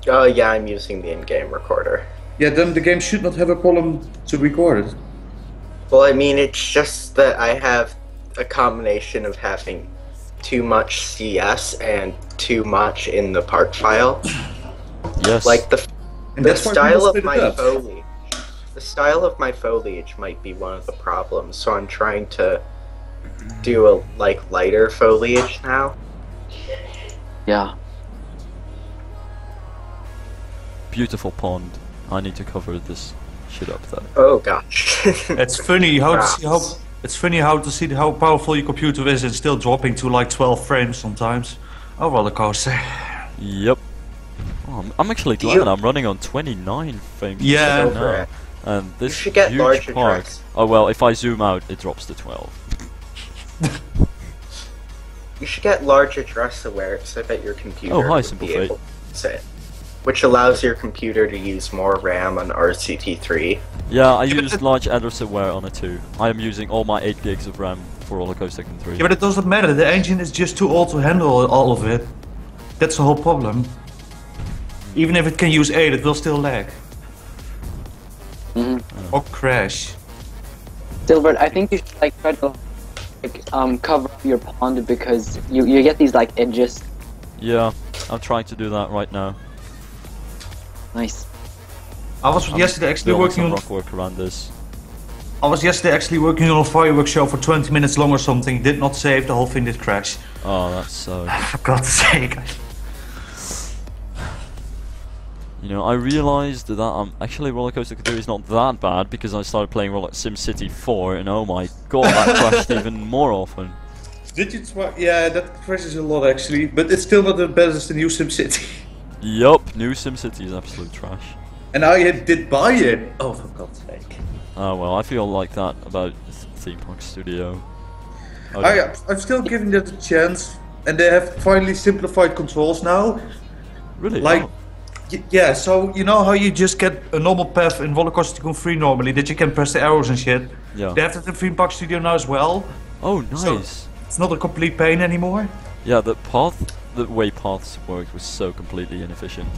Oh yeah, I'm using the in-game recorder. Yeah, then the game should not have a problem to record it. Well, I mean, it's just that I have a combination of having too much CS and too much in the part file. Yes. Like the that's why style people of split my it up. foliage. The style of my foliage might be one of the problems, so I'm trying to do a lighter foliage now. Yeah. Beautiful pond. I need to cover this shit up though. Oh gosh. It's funny how to see how powerful your computer is and still dropping to like 12 frames sometimes. Oh, roller coaster. Yep. Oh, I'm actually glad I'm running on 29 frames per Yeah. second Over now. it. And this should get huge larger park. tracks. Oh well, if I zoom out, it drops to 12. You should get large address aware so that your computer Oh, hi, would Simple be Fate. able to use it. Which allows your computer to use more RAM on RCT3. Yeah, I use large address aware on it too. I am using all my 8 gigs of RAM for Roller Coaster Tycoon 3. Yeah, but it doesn't matter. The engine is just too old to handle all of it. That's the whole problem. Even if it can use 8, it will still lag. Or crash. Silver, I think you should like try to cover up your pond because you get these like edges. Yeah, I'm trying to do that right now. Nice. I was yesterday actually Building working some on. rock work around this. I was yesterday actually working on a fireworks show for 20 minutes long or something. Did not save, the whole thing did crash. Oh, that's so... For God's sake. You know, I realised that actually Roller Coaster Tycoon 3 is not that bad because I started playing SimCity 4 and oh my god, that crashed even more often. Did you try? Yeah, that crashes a lot actually, but it's still not as bad as the new SimCity. Yup, new SimCity is absolute trash. And I did buy it. Oh, for God's sake. Oh well, I feel like that about Theme Park Studio. I'm still giving that a chance, and they have finally simplified controls now. Really? Like, Oh. yeah, so you know how you just get a normal path in Roller Coaster Tycoon 3 normally, that you can press the arrows and shit? Yeah. They have that in Theme Park Studio now as well. Oh, nice. It's not a complete pain anymore. Yeah, the way paths worked was so completely inefficient.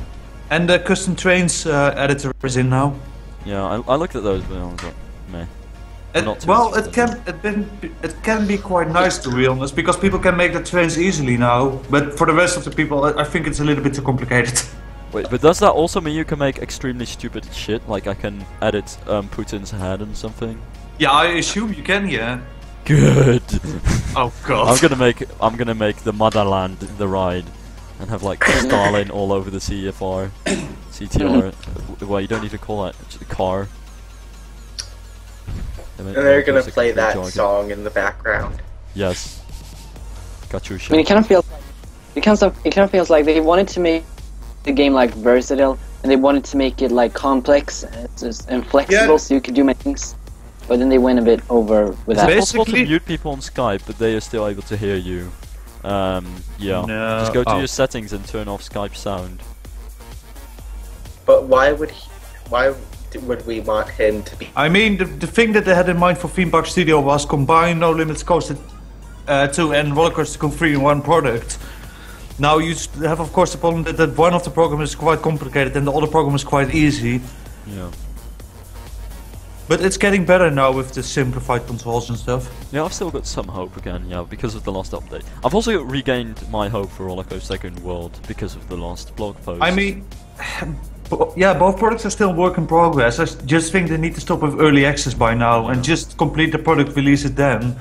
And the custom trains editor is in now. Yeah, I looked at those, but I was like, meh. Well, it can be quite nice to be honest, because people can make the trains easily now. But for the rest of the people, I think it's a little bit too complicated. Wait, but does that also mean you can make extremely stupid shit? Like I can edit Putin's head and something? Yeah, I assume you can, yeah. Good. Oh god. I'm gonna make the motherland the ride, and have like Stalin all over the CTR. Well, you don't need to call that it's a car. And they're gonna play that song in the background. Yes. Got your shit. I mean, it kind of feels like they wanted to make the game like versatile, and they wanted to make it like complex and flexible, so you could do many things. But then they went a bit over with that. It's possible to mute people on Skype, but they are still able to hear you. Yeah. No. Just go to your settings and turn off Skype sound. But why would we want him to be? I mean, the thing that they had in mind for Theme Park Studio was combine No Limits Coaster 2 and Roller Coaster Tycoon 3 in one product. Now you have, of course, the problem that one of the programs is quite complicated and the other program is quite easy. Yeah. But it's getting better now with the simplified controls and stuff. Yeah, I've still got some hope again, yeah, because of the last update. I've also regained my hope for Roller Coaster Tycoon World because of the last blog post. I mean, yeah, both products are still work in progress. I just think they need to stop with early access by now and just complete the product, release it then.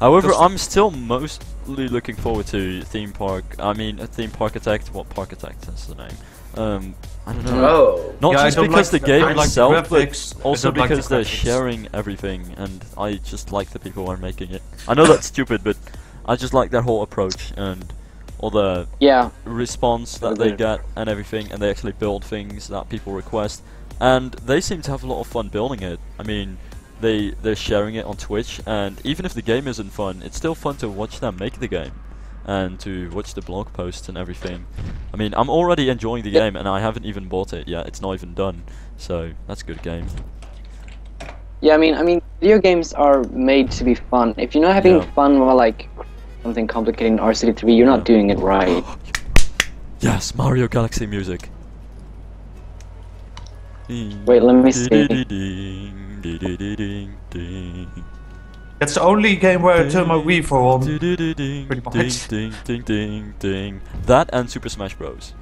However, I'm still mostly looking forward to Theme Park. I mean, Theme Park Architect. What Park Architect is the name? I don't know. Oh. Not Yeah, just because the game like the itself, graphics, but also I don't like the because they're graphics. sharing everything, and I just like the people who are making it. I know that's stupid, but I just like their whole approach and all the response that they get and everything, and they actually build things that people request, and they seem to have a lot of fun building it. I mean, they're sharing it on Twitch, and even if the game isn't fun, it's still fun to watch them make the game and to watch the blog posts and everything. I mean, I'm already enjoying the game, and I haven't even bought it yet. It's not even done, so that's a good game. Yeah, I mean, video games are made to be fun. If you're not having fun while like something complicated in RCT 3, you're not doing it right. Yes, Mario Galaxy music. Wait, let me see. That's the only game where I turn my Wii for on. Pretty much. That and Super Smash Bros.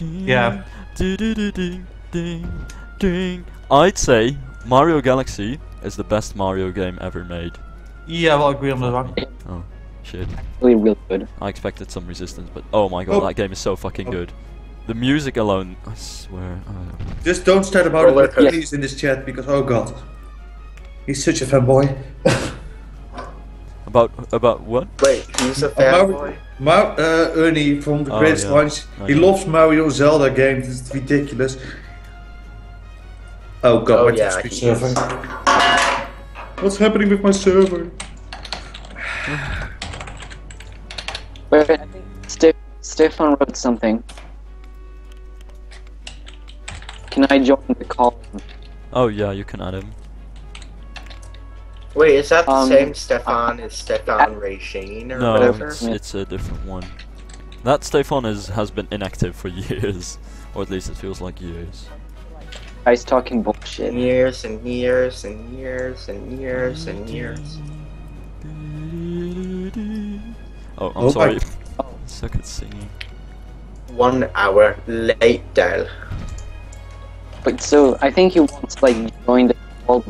Yeah. I'd say Mario Galaxy is the best Mario game ever made. Yeah, well, I agree on that one. Oh, shit. Really, real good. I expected some resistance, but oh my god, that game is so fucking good. The music alone, I swear. Just don't start about it, please, in this chat, because oh god. He's such a fanboy. About what? Wait, he's a fanboy? Ernie from the Greatest Lunch. He loves Mario Zelda games, it's ridiculous. Oh god, Oh, my yeah, TeamSpeak he is. server. What's happening with my server? Wait, I think Stefan wrote something. Can I join the call? Oh yeah, you can add him. Wait, is that the same Stefan as Stefan Regine or No, whatever? it's a different one. That Stefan has been inactive for years, or at least it feels like years. Guys talking bullshit. Years and years and years and years and years. Oh, I'm sorry. Suck at singing. 1 hour later. But so I think he wants like join the call.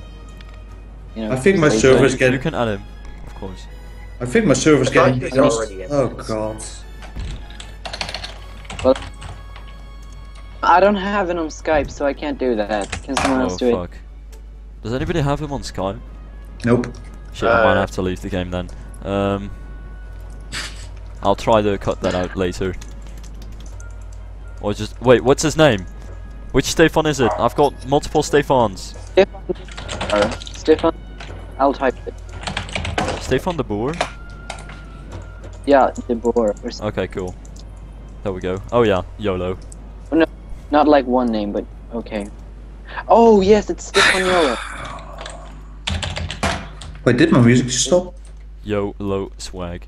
You know, I think my say- server's You getting. can add him, of course. I think my server's I thought getting. he was already in Oh this. god. Well, I don't have it on Skype, so I can't do that. Can someone else do fuck. Does anybody have him on Skype? Nope. Shit, I might have to leave the game then. I'll try to cut that out later. Or just wait, what's his name? Which Stefan is it? I've got multiple Stefans. it? Stefan, I'll type it. Stefan de Boer? Yeah, De Boer. Or something. Okay, cool. There we go. Oh yeah, YOLO. Oh, no, not like one name, but okay. Oh yes, it's Stefan Yola. Wait, did my music just stop? Yo, low swag.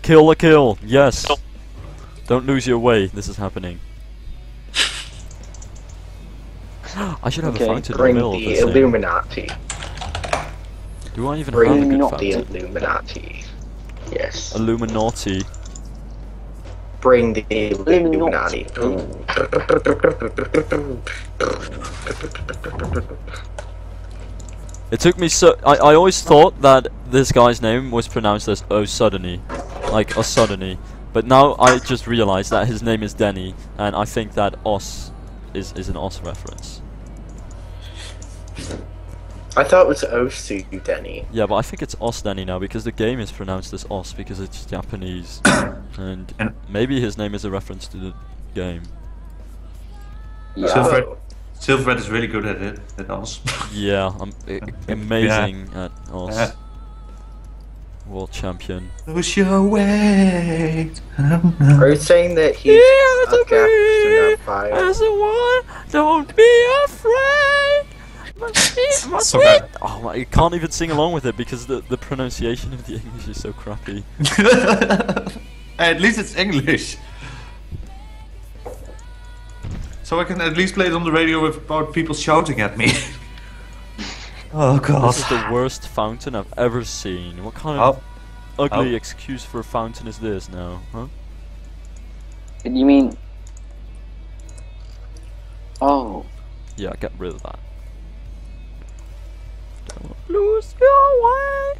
Kill a kill, yes. Don't lose your way. This is happening. I should have a fountain in the Bring middle of the this thing. Illuminati. Do I even Bring have a good the fountain? Illuminati. Yes. Illuminati. Bring the Illuminati. It took me so. I always thought that this guy's name was pronounced as Osudany, like Osudany, but now I just realized that his name is Denny, and I think that Os is an Os reference. I thought it was Osu Denny. Yeah, but I think it's Os Denny now because the game is pronounced as Os because it's Japanese, and maybe his name is a reference to the game. Yeah. Silverred is really good at it, at us. Yeah, I'm amazing at Os. World champion. Lose your weight. Are you saying that he's a captain of fire? As a one, don't be afraid. So bad. Oh my! You can't even sing along with it because the pronunciation of the English is so crappy. At least it's English. So I can at least play it on the radio without people shouting at me. Oh god. This is the worst fountain I've ever seen. What kind of ugly excuse for a fountain is this now, huh? You mean? Oh. Yeah, get rid of that. Don't lose your way.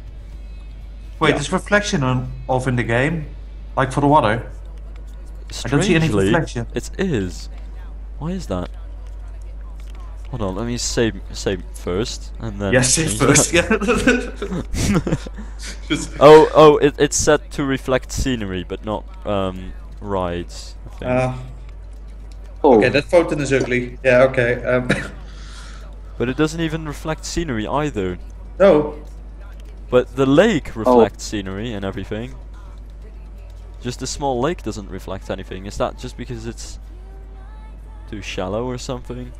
Wait, there's reflection of in the game? Like for the water? I don't see any Strangely, reflection. it is. Why is that? Hold on, let me save first, and then. Yes, change first, that. yeah. It's set to reflect scenery, but not rides. I think. Oh. Okay, that fountain is ugly. Yeah, okay. But it doesn't even reflect scenery either. No. But the lake reflects scenery and everything. Just a small lake doesn't reflect anything. Is that just because it's too shallow or something?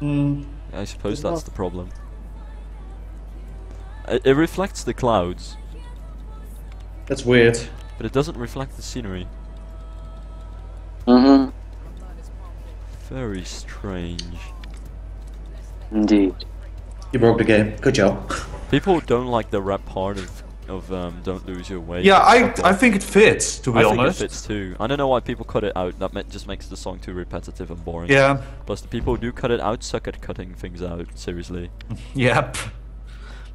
I suppose that's the problem. It reflects the clouds, That's weird. but it doesn't reflect the scenery. Mm-hmm. Very strange. Indeed. You broke the game. Good job. People don't like the rap part of Don't Lose Your Way. Yeah, I think it fits, to be I think it honest. fits too. I don't know why people cut it out. That just makes the song too repetitive and boring. Yeah. Plus, the people who do cut it out suck at cutting things out. Seriously. Yep.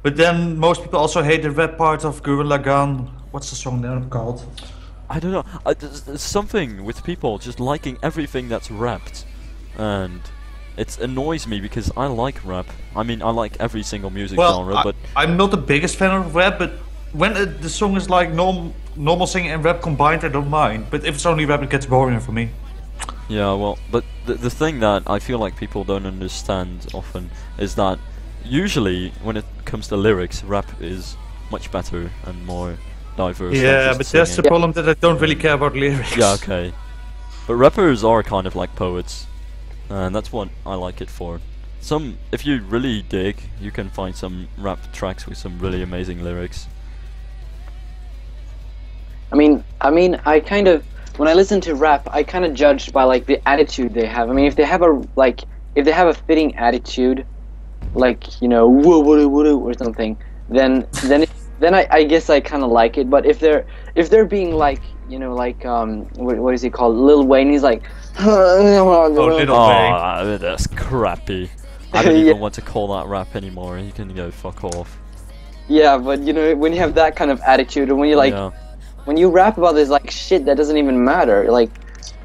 But then most people also hate the rap part of Gurren Lagann. What's the song now called? I don't know. There's something with people just liking everything that's rapped, and it annoys me because I like rap. I mean, I like every single music genre, but I'm not the biggest fan of rap, but when the song is like normal singing and rap combined, I don't mind. But if it's only rap, it gets boring for me. yeah, well, but the thing that I feel like people don't understand often is that usually when it comes to lyrics, rap is much better and more diverse. than Yeah, just but that's the singing. problem that I don't really care about lyrics. Yeah, okay. But rappers are kind of like poets, and that's what I like it for. If you really dig, you can find some rap tracks with some really amazing lyrics. I mean, I kind of, when I listen to rap, I kind of judge by like the attitude they have. I mean, if they have a fitting attitude, like, you know, woo or something, then I guess I kind of like it. But if they're being like, you know, like what is he called, Lil Wayne? He's like, Little Wayne. Oh, that's crappy. I don't even want to call that rap anymore. You can go fuck off. Yeah, but you know, when you have that kind of attitude, and when you like. Yeah. When you rap about this like shit that doesn't even matter, like,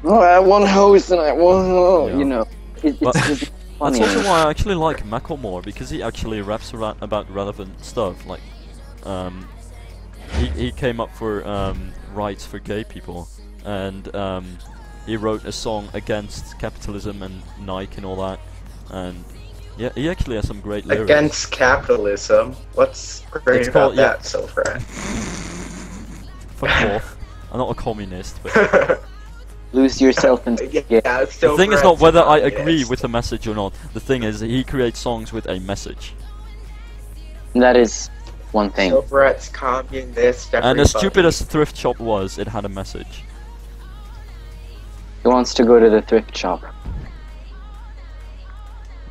oh, I want host and I want, you know, it's just funny. That's also why I actually like Macklemore, because he actually raps about relevant stuff. Like, he came up for rights for gay people, and he wrote a song against capitalism and Nike and all that, and yeah, he actually has some great lyrics. Against capitalism? What's great It's about called- yeah. that, Silverad? Fuck off. I'm not a communist, but Lose yourself and Yeah, the thing is not whether I agree yes. with the message or not. The thing is, he creates songs with a message. That is one thing. Silverette's communist. And as everybody. stupid as thrift shop was, it had a message. He wants to go to the thrift shop.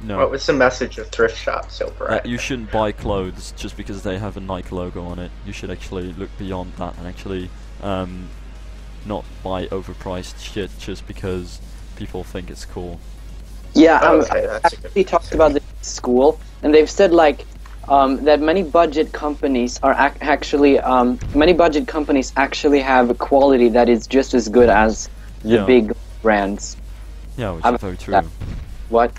No. What was the message of thrift shop, Silverette? That you shouldn't buy clothes just because they have a Nike logo on it. You should actually look beyond that and actually not buy overpriced shit just because people think it's cool. Yeah, Okay, I that's a good actually talked answer. about this in school, and they've said like that many budget companies are actually many budget companies actually have a quality that is just as good as the Yeah. big brands. Yeah, which I've is very true. that. What?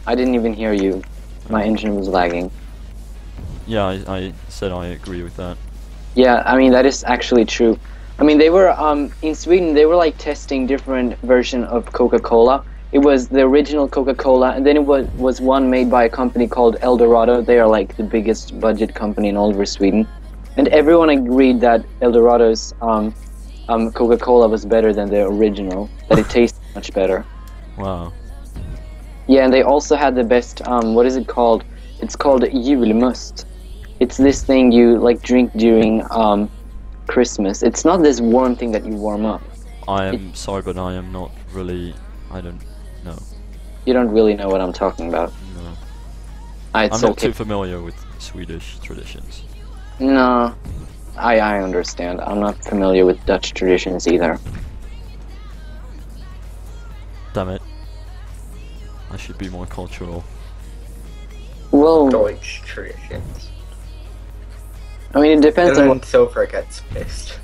I didn't even hear you. My engine was lagging. Yeah, I said I agree with that. Yeah, I mean that is actually true. I mean they were in Sweden they were like testing different version of Coca-Cola. It was the original Coca-Cola, and then it was one made by a company called Eldorado. They are like the biggest budget company in all over Sweden, and everyone agreed that Eldorado's Coca-Cola was better than the original. That it tasted much better. Wow. Yeah, and they also had the best. What is it called? It's called julmust. It's this thing you like drink during Christmas. It's not this warm thing that you warm up. I am sorry, but I am not really. I don't know. You don't really know what I'm talking about. No. It's I'm not okay. too familiar with Swedish traditions. No, I understand. I'm not familiar with Dutch traditions either. Damn it. I should be more cultural. Well, Deutsch traditions. I mean, it depends And on then what. Silver gets pissed.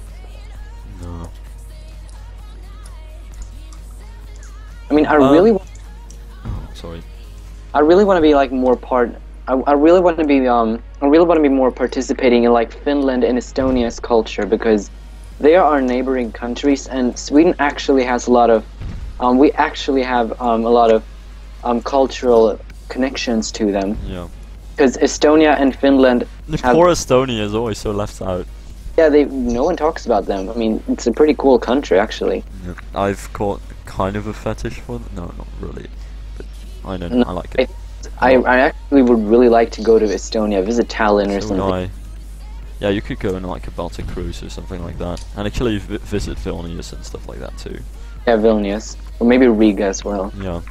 No. I mean, I really Oh, sorry. I really want to be like more part. I really want to be I really want to be more participating in like Finland and Estonia's culture, because they are our neighboring countries, and Sweden actually has a lot of we actually have a lot of cultural connections to them, Yeah. because Estonia and Finland have, Poor Estonia is always so left out. yeah, no one talks about them. I mean, it's a pretty cool country actually. Yeah. I've got kind of a fetish for them. No, not really. But I don't. No, I like it. I actually would really like to go to Estonia, visit Tallinn or So something. would I. Yeah, you could go on like a Baltic cruise or something like that, and actually visit Vilnius and stuff like that too. Yeah, Vilnius, or maybe Riga as well. Yeah.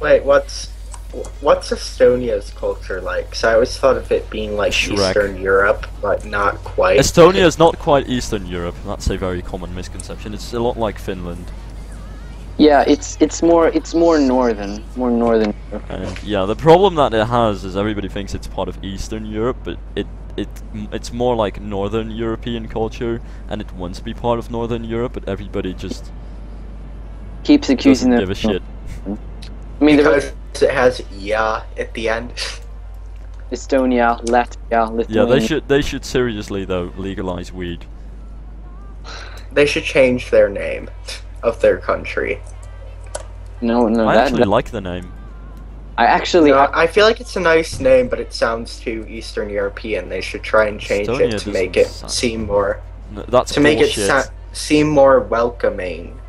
Wait, what's Estonia's culture like? So I always thought of it being like Shrek. Eastern Europe, but not quite. Estonia is not quite Eastern Europe. That's a very common misconception. It's a lot like Finland. Yeah, it's more northern, Europe. And yeah, the problem that it has is everybody thinks it's part of Eastern Europe, but it's more like Northern European culture, and it wants to be part of Northern Europe, but everybody just Keeps accusing doesn't them. give a shit. I mean, there Because was it has "ya" at the end. Estonia, Latvia, Lithuania. Yeah, they should seriously though legalize weed. They should change their name of their country. No, I that, actually like the name. I actually. No, I feel like it's a nice name, but it sounds too Eastern European. They should try and change Estonia it to make it doesn't sound- seem more No, that's to make bullshit. it seem more welcoming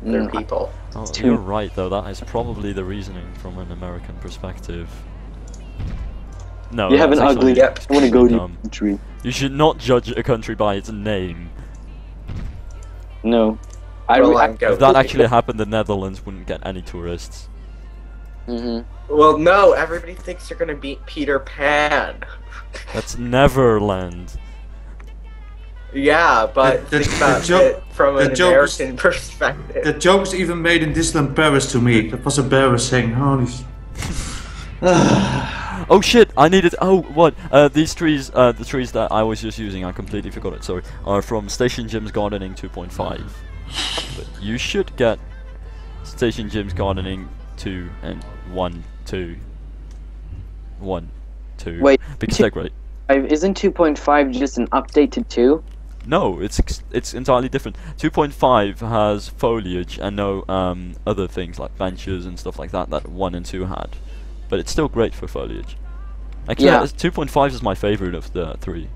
to their Mm, people. Oh, too- you're right though. That is probably the reasoning from an American perspective. No, You have an that's ugly. actually Yep. I want to go to your dumb. country. You should not judge a country by its name. No, Well, I'm If going. that actually happened, the Netherlands wouldn't get any tourists. Mhm. Well, no, everybody thinks they're gonna beat Peter Pan. That's Neverland. Yeah, but The- think the about joke- it from the an joke is- American perspective. The joke's even made in Disneyland Paris to me. That was embarrassing. Holy. Oh shit! I needed. Oh, what? These trees, the trees that I was just using, I completely forgot it. Sorry, are from Station Jim's Gardening 2.5. But you should get Station Jim's Gardening 2 and 1, 2, 1, 2. Wait, because two- they're great. Isn't 2.5 just an update to 2? No, it's entirely different. 2.5 has foliage and no other things like benches and stuff like that 1 and 2 had, but it's still great for foliage. Actually, Yeah. 2.5 is my favorite of the 3.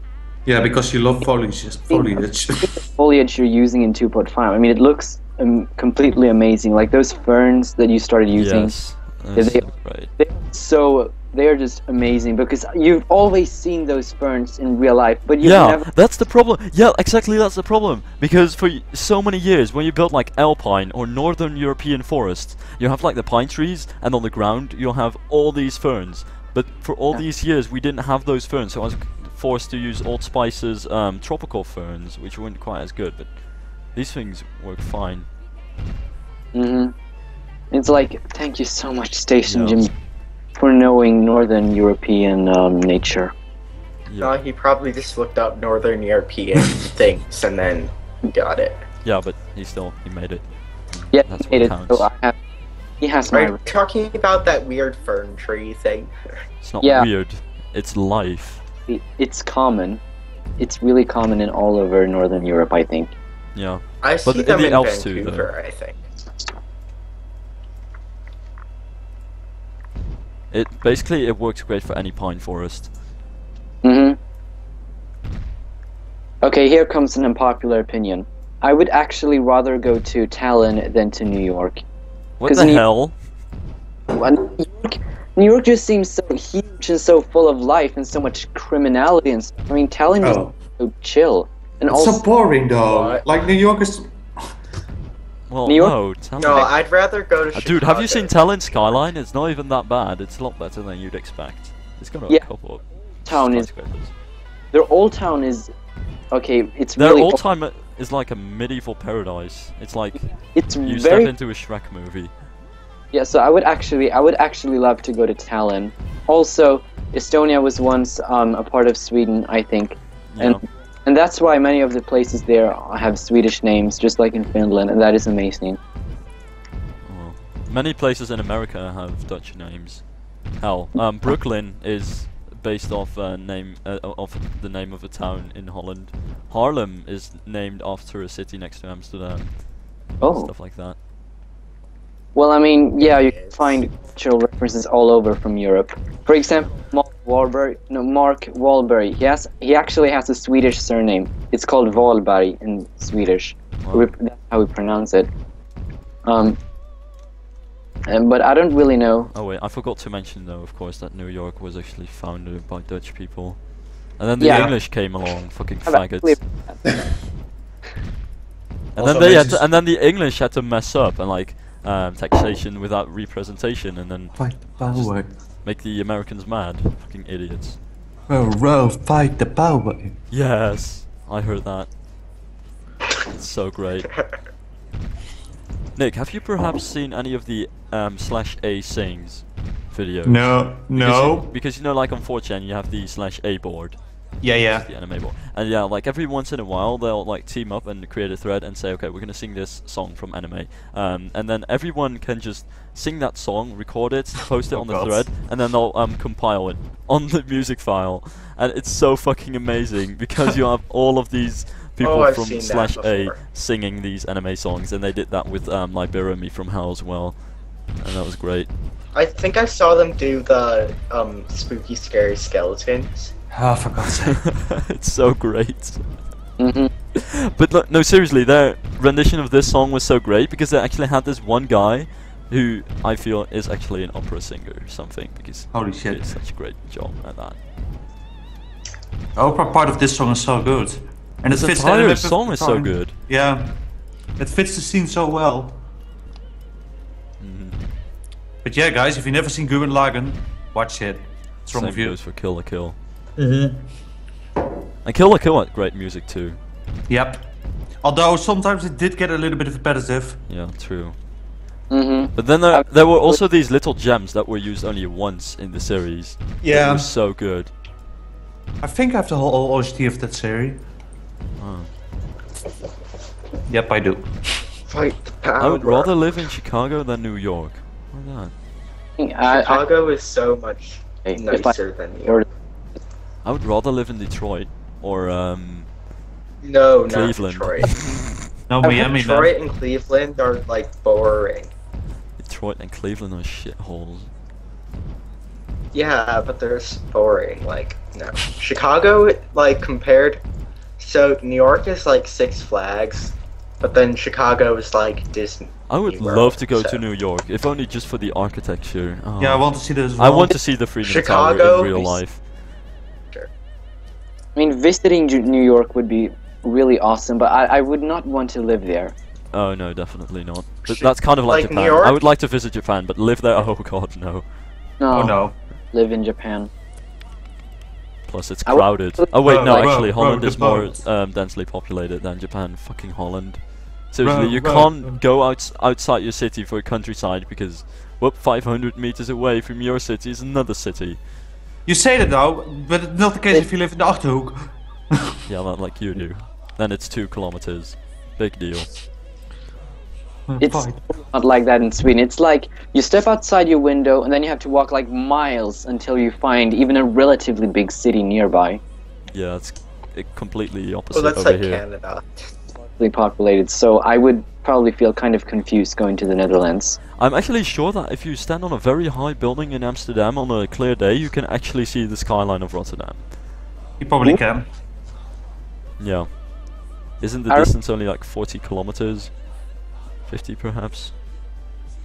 Yeah, because you love foliage. Foliage. Foliage you're using in 2.5. I mean, it looks completely amazing. Like those ferns that you started using. Yes, Yeah, that's they- so great. They're so they're just amazing because you've always seen those ferns in real life, but you've Yeah, never. that's the problem. Yeah, exactly, that's the problem. Because for so many years, when you build like alpine or northern European forests, you have like the pine trees, and on the ground you'll have all these ferns. But for all these years, we didn't have those ferns, so I was forced to use Old Spice's tropical ferns, which weren't quite as good. But these things work fine. It's like, thank you so much, Station Yeah. Jim, for knowing Northern European nature. Yeah. He probably just looked up Northern European things and then got it. Yeah, but he made it. Yeah, That's he made it. what So counts. he has Are my. you talking about that weird fern tree thing? It's not Yeah. weird. It's life. It's common. It's really common in all over Northern Europe, I think. Yeah. I see in them the in Alps too, though. Vancouver, I think. It works great for any pine forest. Okay, here comes an unpopular opinion. I would actually rather go to Tallinn than to New York. What 'Cause the hell? New York just seems so huge and so full of life and so much criminality and stuff. I mean, Tallinn is so chill. And It's also, so boring though. What? Like New York is. Well, New York- no. Tallinn. No, I'd rather go to Chicago. Dude, have you seen Tallinn skyline? It's not even that bad. It's a lot better than you'd expect. It's got a Yeah. couple of Town is- skyscrapers. their old town is okay. It's Their really old time is like a medieval paradise. It's like It's you very step into a Shrek movie. yeah. So I would actually love to go to Tallinn. Also, Estonia was once a part of Sweden, I think, Yeah. and that's why many of the places there have Swedish names, just like in Finland, and that is amazing. Well, many places in America have Dutch names. Hell, Brooklyn is based off of the name of a town in Holland. Haarlem is named after a city next to Amsterdam. Oh. Stuff like that. Well, I mean, yeah, you can find cultural references all over from Europe. For example, Mark Wahlberg. He actually has a Swedish surname. It's called Wahlberg in Swedish. Wow. That's how we pronounce it. But I don't really know. Oh wait, I forgot to mention though, of course, that New York was actually founded by Dutch people. And then the Yeah. English came along, fucking I've actually- faggots. And Also then mentions- and then the English had to mess up and like taxation without representation, and then Fight the power. make the Americans mad. Fucking idiots. Row, fight the power. Yes, I heard that. It's so great. Nick, have you perhaps seen any of the /A sings videos? No. Because you know, like on 4chan, you have the /A board. Yeah. The anime board. And yeah, like every once in a while they'll like team up and create a thread and say, okay, we're gonna sing this song from anime, and then everyone can just sing that song, record it, post it Oh on the God. thread, and then they'll compile it on the music file, and it's so fucking amazing because you have all of these people I've from seen that /A before. singing these anime songs, and they did that with Liberia Me From Hell as well, and that was great. I think I saw them do the spooky, scary skeletons. Oh, for God's sake. It's so great. hmm But no, seriously, their rendition of this song was so great because they actually had this one guy who I feel is actually an opera singer or something, because Holy he shit. did such a great job at that. The opera part of this song is so good. And it This fits entire the song is so fine. good. Yeah. It fits the scene so well. Mhm. But yeah, guys, if you've never seen Gurren Lagann, watch it. What's wrong Same with you? goes for Kill la Kill. And Kill la Kill had great music too. Yep. Although sometimes it did get a little bit repetitive. Yeah, true. hmm But then there were also these little gems that were used only once in the series. It was so good. I think I have the whole OST of that series. Oh. Yep, I do. Fight the power. I would rather live in Chicago than New York. Why not? Chicago is so much If nicer than New York. I would rather live in Detroit or No, not Cleveland. Detroit. No, Miami, Detroit and Cleveland are like boring. Detroit and Cleveland are shitholes. Yeah, but they're just boring. Like, no. Chicago, like, compared. So, New York is like Six Flags, But then Chicago is like Disney. I would World, love to go so- to New York, if only just for the architecture. Oh. Yeah, I want to see this as I well. want to see the Freedom Tower Chicago in real is- life. I mean, visiting New York would be really awesome, but I would not want to live there. Oh no, definitely not. But that's kind of like Like New Japan. York? I would like to visit Japan, but live there, oh god, no. No, Oh no. live in Japan. Plus it's I would- crowded. Oh wait, no, Row, actually row, Holland row is the more boat. densely populated than Japan. Fucking Holland. Seriously, Row, you row, can't row. go outside your city for a countryside because, whoop, 500 meters away from your city is another city. You say that now, but it's not the case if you live in the Achterhoek. Yeah, not like you do. Then it's 2 kilometers. Big deal. It's Fine. not like that in Sweden. It's like you step outside your window and then you have to walk like miles until you find even a relatively big city nearby. Yeah, it's completely opposite Well, that's over like here. Canada. Really populated, so I would probably feel kind of confused going to the Netherlands. I'm actually sure that if you stand on a very high building in Amsterdam on a clear day, you can actually see the skyline of Rotterdam. You probably can. Yeah. Isn't the I- distance only like 40 kilometers? 50 perhaps?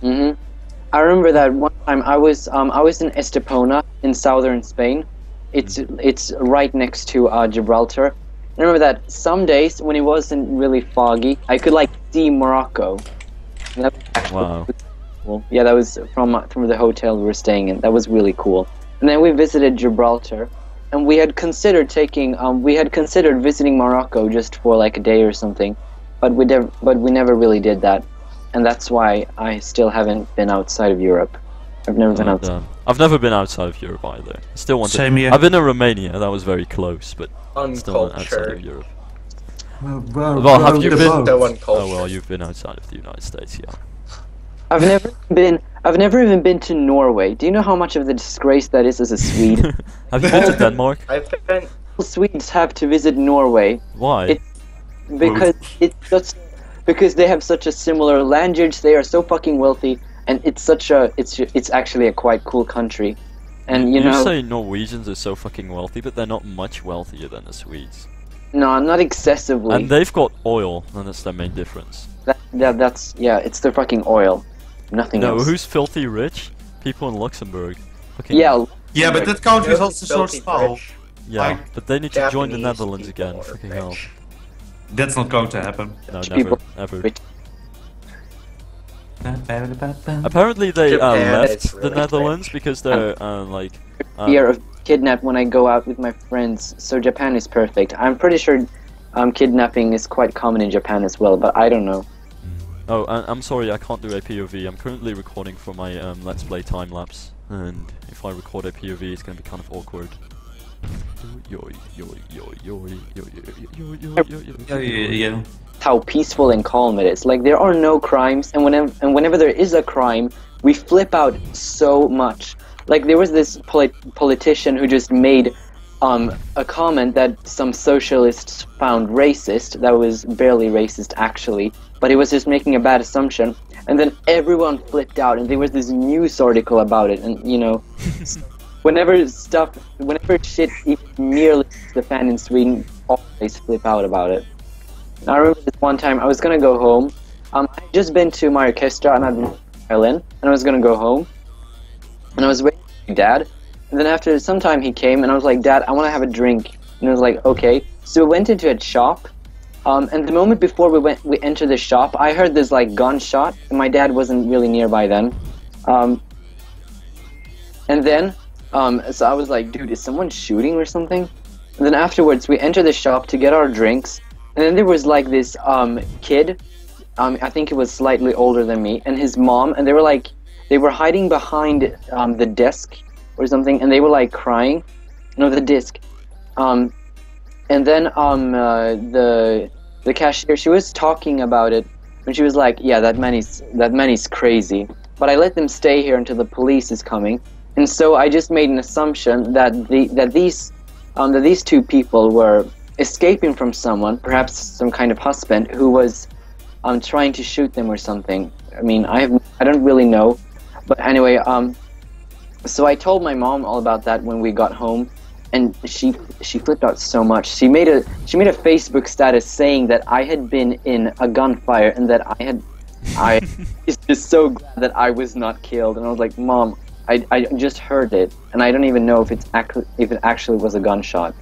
I remember that one time I was in Estepona in southern Spain. It's right next to Gibraltar. I remember that some days when it wasn't really foggy, I could like see Morocco. And that was actually Wow. cool. Yeah, that was from the hotel we were staying in. That was really cool. And then we visited Gibraltar, and we had considered visiting Morocco just for like a day or something, but we never really did that, and that's why I still haven't been outside of Europe. I've never been outside. I've never been outside of Europe either. I still want Same to. here. I've been in Romania, that was very close, but still not outside of Uncultured. Europe. Well, have you been- So uncultured. Oh well, you've been outside of the United States, yeah. I've never even been to Norway. Do you know how much of the disgrace that is as a Swede? Have you been to Denmark? I've been. Swedes have to visit Norway Why? It- because they have such a similar language. They are so fucking wealthy, and it's actually a quite cool country. And you know, say Norwegians are so fucking wealthy, but they're not much wealthier than the Swedes. no, not excessively. And they've got oil, and that's their main difference. It's their fucking oil, nothing No, else. who's filthy rich? People in Luxembourg. Fucking Yeah, Yeah, but that country is also so Filthy small. rich. yeah, like, but they need to join the Japanese Netherlands people again. are Fucking hell. rich. That's not going to happen. No, Rich never, people- ever. rich- Apparently they Japan left is the really Netherlands rich. because they're like. fear of kidnapped when I go out with my friends. So Japan is perfect. I'm pretty sure kidnapping is quite common in Japan as well, but I don't know. Oh, I'm sorry, I can't do a POV. I'm currently recording for my Let's Play time lapse, and if I record a POV, it's gonna be kind of awkward. Yeah. How peaceful and calm it is. Like there are no crimes, and whenever there is a crime, we flip out so much. Like there was this politician who just made a comment that some socialists found racist. That was barely racist actually, but he was just making a bad assumption. And then everyone flipped out, and there was this news article about it. And you know, whenever shit even nearly hits the fan in Sweden, always flip out about it. I remember this one time I was gonna go home. I'd just been to my orchestra and I'd been violin, and I was gonna go home. And I was waiting for my dad. And then after some time he came, and I was like, Dad, I want to have a drink. And I was like, okay. So we went into a shop. And the moment before we entered the shop, I heard this like gunshot, and my dad wasn't really nearby then. And then, so I was like, dude, is someone shooting or something? And then afterwards, we entered the shop to get our drinks, and then there was like this kid, I think he was slightly older than me, and his mom, and they were hiding behind the desk or something, and they were like crying. No, the disc. And then the cashier, she was talking about it, and she was like, yeah, that man is crazy. But I let them stay here until the police is coming. And so I just made an assumption that these two people were escaping from someone, perhaps some kind of husband, who was trying to shoot them or something. I mean, I don't really know. But anyway, so I told my mom all about that when we got home. and she flipped out so much. She made a Facebook status saying that I had been in a gunfire and that I is just so glad that I was not killed. And I was like, Mom, I just heard it, and I don't even know if it actually was a gunshot.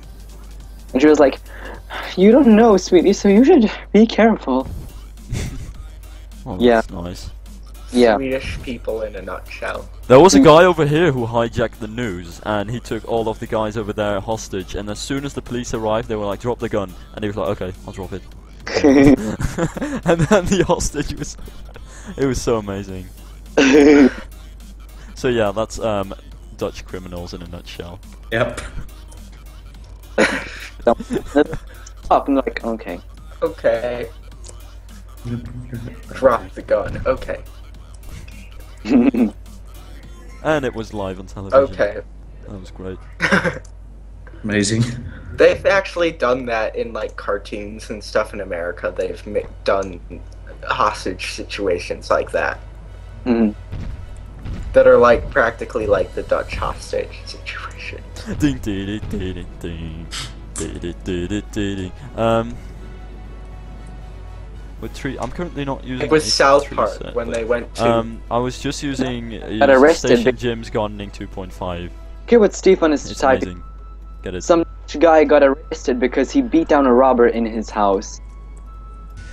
And she was like, you don't know, sweetie, so you should be careful. Oh, Yeah. that's nice. Yeah. Swedish people in a nutshell. There was a guy over here who hijacked the news, and he took all of the guys over there hostage, and as soon as the police arrived, they were like, drop the gun, and he was like, okay, I'll drop it. And then the hostage was... it was so amazing. So yeah, that's Dutch criminals in a nutshell. Yep. I'm like, okay. Okay. Drop the gun. Okay. And it was live on television. Okay. That was great. Amazing. They've actually done that in like cartoons and stuff in America. They've done hostage situations like that. Mhm. That are like practically like the Dutch hostage situation. Ding ding ding ding ding ding ding ding ding. With tree, I'm currently not using. It was a South tree Park set, when but, they went to. I was just using Got arrested Station Jim's Gardening 2.5. Okay, what Stefan is It's typing. amazing. Get it? Some guy got arrested because he beat down a robber in his house.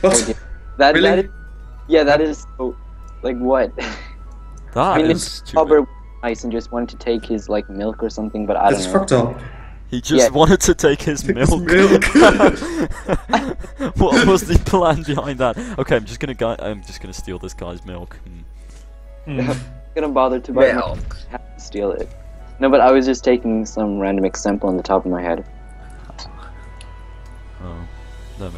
What? That Really? that is, yeah, that is so, like what? That I mean, is this stupid. robber was nice and just wanted to take his like milk or something, but I don't That's know. fucked up. He just Yeah. wanted to take his milk. What was the plan behind that? Okay, I'm just gonna steal this guy's milk. I'm gonna bother to buy milk. Milk. I have to steal it. No, but I was just taking some random example on the top of my head. Oh, damn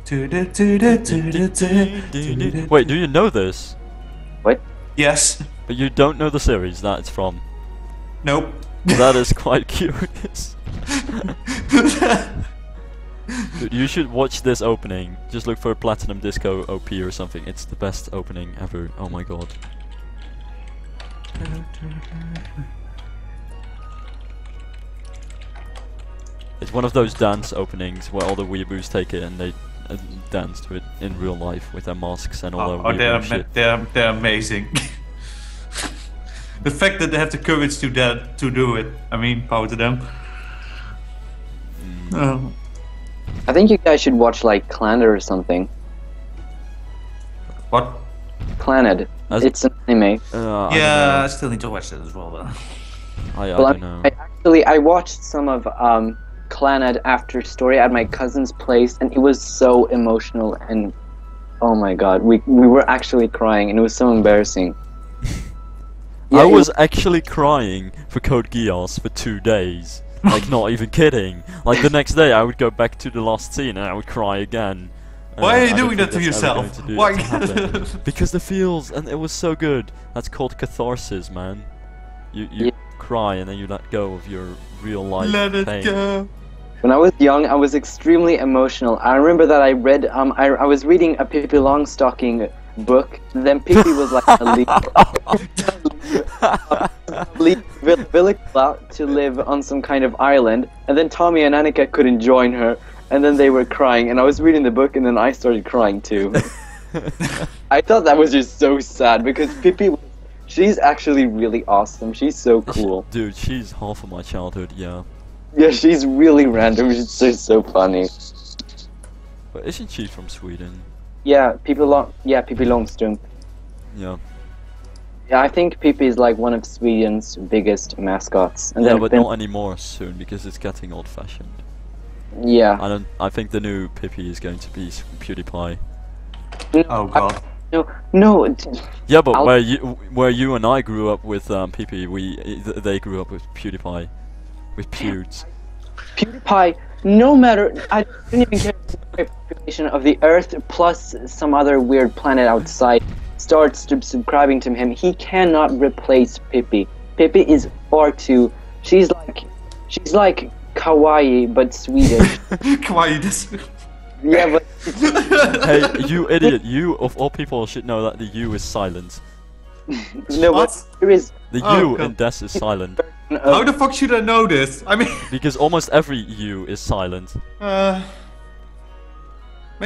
Wait. Wait, do you know this? What? Yes. But you don't know the series that it's from. Nope. That is quite curious. Dude, you should watch this opening. Just look for Platinum Disco OP or something. It's the best opening ever. Oh my god. It's one of those dance openings where all the weeaboos take it and they dance to it in real life with their masks and all their weeaboo shit. they're amazing. The fact that they have the courage to do it, I mean, power to them. I think you guys should watch like Clannad or something. What? Clannad. As- It's an anime. Yeah, I still need to watch that as well. Though. I Well, don't know. I watched some of Clannad After Story at my cousin's place, and it was so emotional, and oh my god, we were actually crying, and it was so embarrassing. I Yeah, it was actually crying for Code Geass for 2 days. Like, not even kidding. Like, the next day I would go back to the last scene and I would cry again. And Why are you I don't doing that think to that's ever yourself? going to do Why? that to happen. Because the feels, and it was so good. That's called catharsis, man. You Yeah. cry and then you let go of your real life Let it pain. go. When I was young, I was extremely emotional. I remember that I read, I was reading a Pippi Longstocking book, and then Pippi was like leave Villicula to live on some kind of island, and then Tommy and Annika couldn't join her, and then they were crying, and I was reading the book, and then I started crying too. I thought that was just so sad, because Pippi, she's actually really awesome. She's so cool. Dude, she's half of my childhood, yeah. Yeah, she's really random. She's just so funny. But isn't she from Sweden? Yeah, Pippi Longstrump. Yeah. Yeah, I think Pippi is like one of Sweden's biggest mascots. And Yeah, then but Finn- not anymore soon because it's getting old-fashioned. Yeah. I think the new Pippi is going to be PewDiePie. Oh god. No. Yeah, but I'll- where you and I grew up with Pippi, they grew up with PewDiePie, with Pewds. PewDiePie, no matter, I don't even care if the population of the Earth plus some other weird planet outside starts subscribing to him, he cannot replace Pippi. Pippi is far too, she's like kawaii but Swedish. Kawaii this. Yeah, but Hey, you idiot! You of all people should know that the U is silent. no, What? but The Oh, U God. in des is silent. How the fuck should I know this? I mean, Because almost every U is silent. man,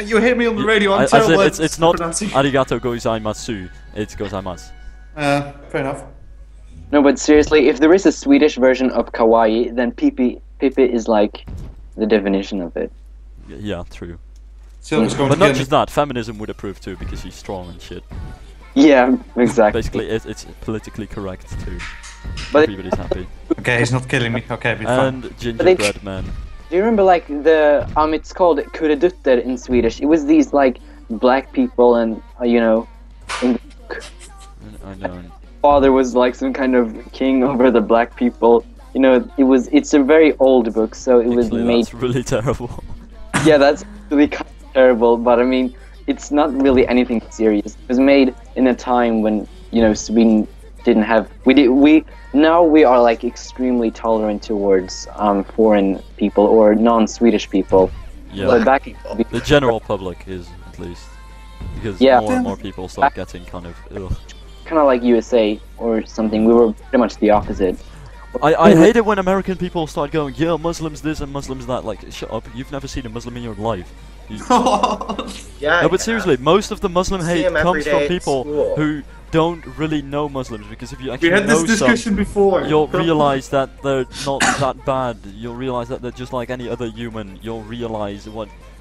you hit me on the radio. I'm As in, terrible at it's not pronouncing. arigato gozaimasu, it's gozaimasu. Fair enough. No, but seriously, if there is a Swedish version of kawaii, then pipi is like the definition of it. Yeah, true. Silver's going But to not kill me. just that, feminism would approve too, because she's strong and shit. Yeah, exactly. Basically, it's politically correct too. But Everybody's happy. Okay, he's not killing me. Okay, be fine. And gingerbread man. Do you remember like the it's called kurredutter in Swedish? It was these like black people and you know, and I know. father was like some kind of king over the black people. You know, it's a very old book, so it was Actually, made. that's really terrible. Yeah, that's really kind of terrible, but I mean, it's not really anything serious. It was made in a time when, you know, Sweden didn't have. Now we are like extremely tolerant towards foreign people or non-Swedish people. Yeah. But back people. The general public is, at least. Because Yeah. more and more people start getting kind of, ugh. kind of like USA or something, we were pretty much the opposite. I hate it when American people start going, yeah, Muslims this and Muslims that. Like, shut up, you've never seen a Muslim in your life. Yeah. No, but seriously, most of the Muslim See hate him every comes day from at people school. who don't really know Muslims, because if you actually We had know this discussion before. you'll realize that they're not that bad. You'll realize that they're just like any other human. You'll realize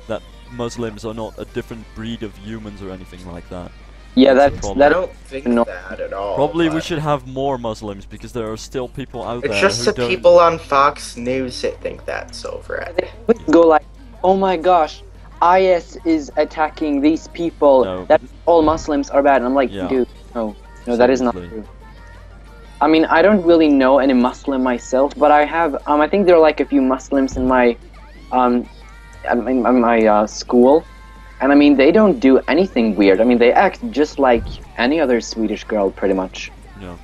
that Muslims are not a different breed of humans or anything like that. Yeah, That's that's the I problem. that. don't think No. that at all. Probably we but should have more Muslims, because there are still people out It's there just who the don't. people on Fox News that think that's over it. Would go like, oh my gosh, IS is attacking these people. No. That all Muslims are bad. And I'm like, Yeah. dude, no, that is not Seriously. true. I mean, I don't really know any Muslim myself, but I have. I think there are like a few Muslims in my, in my school, and I mean they don't do anything weird. I mean they act just like any other Swedish girl, pretty much. No.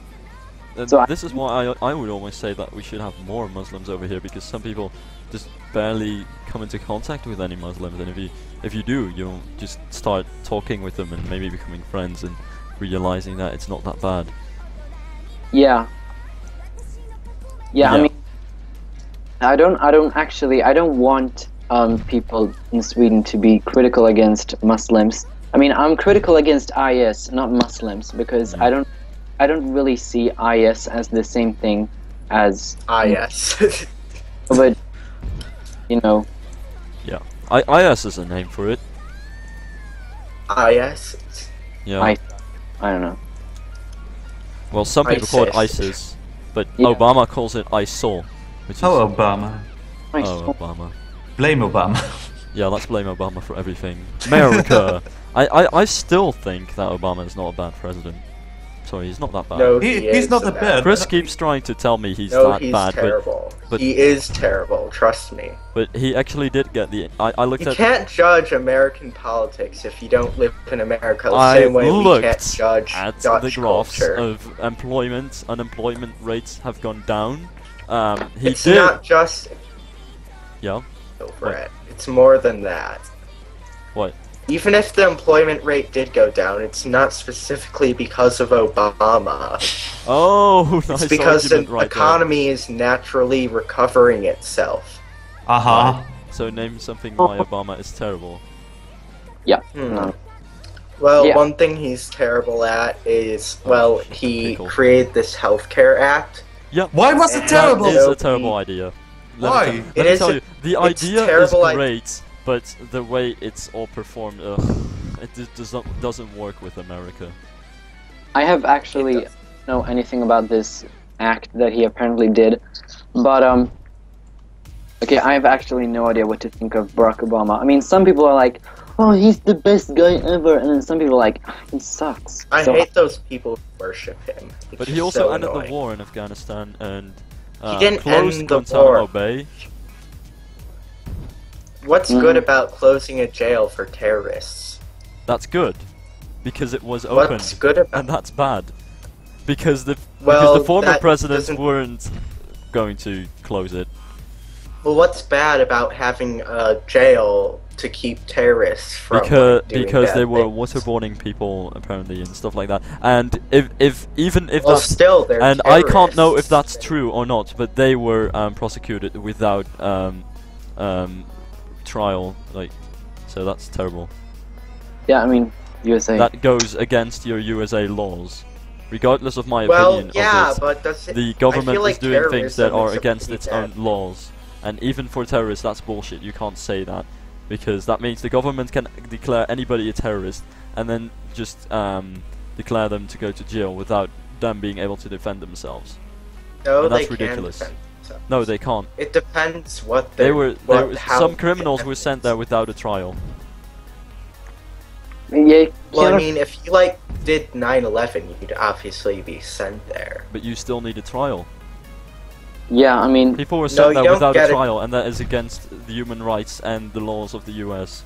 And So this is why I would almost say that we should have more Muslims over here, because some people just barely come into contact with any Muslims, and if you do, you'll just start talking with them and maybe becoming friends and realizing that it's not that bad. Yeah. Yeah, I Yeah. mean, I don't want people in Sweden to be critical against Muslims. I mean, I'm critical against IS, not Muslims, because I don't really see IS as the same thing as, Yes. but you know, Yeah. IS is a name for it. Yes. Yeah. I don't know. Well, some people call it ISIS. ISIS, but Yeah. Obama calls it ISIL, which is Oh, Obama. oh, Obama. Blame Obama. Yeah, let's blame Obama for everything. America. I still think that Obama is not a bad president. Sorry, he's not that bad. No, He's is not a that bad. Chris keeps trying to tell me he's No, that he's bad, terrible. but- He is terrible. Trust me. but he actually did get the. I looked You at. can't judge American politics if you don't live in America. The I same way we looked can't judge at Dutch the graphs culture. of unemployment rates have gone down. He It's did. not just Yeah. over What? it. It's more than that. What? Even if the employment rate did go down, it's not specifically because of Obama. Oh, nice It's because the argument right economy is naturally recovering itself. Uh-huh. there. So name something why Obama is terrible. Yeah. Hmm. No. Well, Yeah. one thing he's terrible at is, well, he Pickle. created this healthcare act. Yeah. Why was it And terrible? That is a Nobody- terrible idea. Why? Let It me is tell a- you, the it's idea is terrible I- great, but the way it's all performed, doesn't work with America. I have actually It does. know anything about this act that he apparently did, but okay, I have actually no idea what to think of Barack Obama. I mean, some people are like, oh, he's the best guy ever, and then some people are like, he sucks. I So, hate those people who worship him. It's But he just also so ended annoying. the war in Afghanistan and didn't closed end the Guantanamo war. Bay. What's Mhm. good about closing a jail for terrorists? That's good, because it was open, What's good about and that's bad, because the Well, former that presidents doesn't- weren't going to close it. Well, what's bad about having a jail to keep terrorists from because doing because bad they were things. waterboarding people apparently and stuff like that. And if even if Well, that's still, they're and I can't know if terrorists. that's true or not, but they were prosecuted without trial, like, so that's terrible. Yeah, I mean, USA. That goes against your USA laws, regardless of my Well, opinion yeah, of it. but does it, The government I feel like is doing things that terrorism are is a against pretty its bad- own laws, and even for terrorists, that's bullshit. You can't say that because that means the government can declare anybody a terrorist and then just declare them to go to jail without them being able to defend themselves. No, and that's they can ridiculous. defend themselves. No, they can't. It depends what They they're- were what, how some they criminals defend were sent there without a trial. Yeah, Well, I can't- mean, if you like did 9/11, you'd obviously be sent there. But you still need a trial. yeah, I mean, People were No, sent you there don't without a get it. trial, and that is against the human rights and the laws of the US.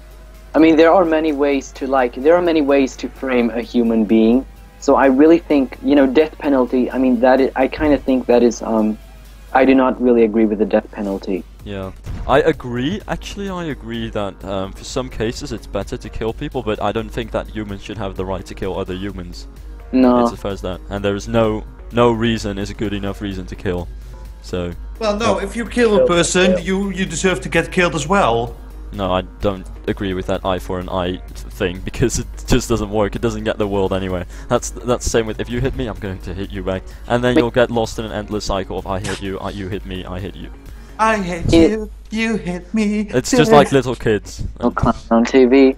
I mean, there are many ways to frame a human being. So I really think, death penalty. I mean, I kind of think that is. I do not really agree with the death penalty. Yeah, I agree. Actually, I agree that for some cases it's better to kill people, but I don't think that humans should have the right to kill other humans. No. It's the first that, and there is no reason is a good enough reason to kill. So Well, no, if you kill a person, you deserve to get killed as well. no, I don't agree with that eye for an eye thing because it just doesn't work. It doesn't get the world anyway. That's the same with if you hit me, I'm going to hit you back, and then you'll get lost in an endless cycle of I hit you, you hit me, I hit you. I hate you, you hit me. It's just like little kids. No clown on TV.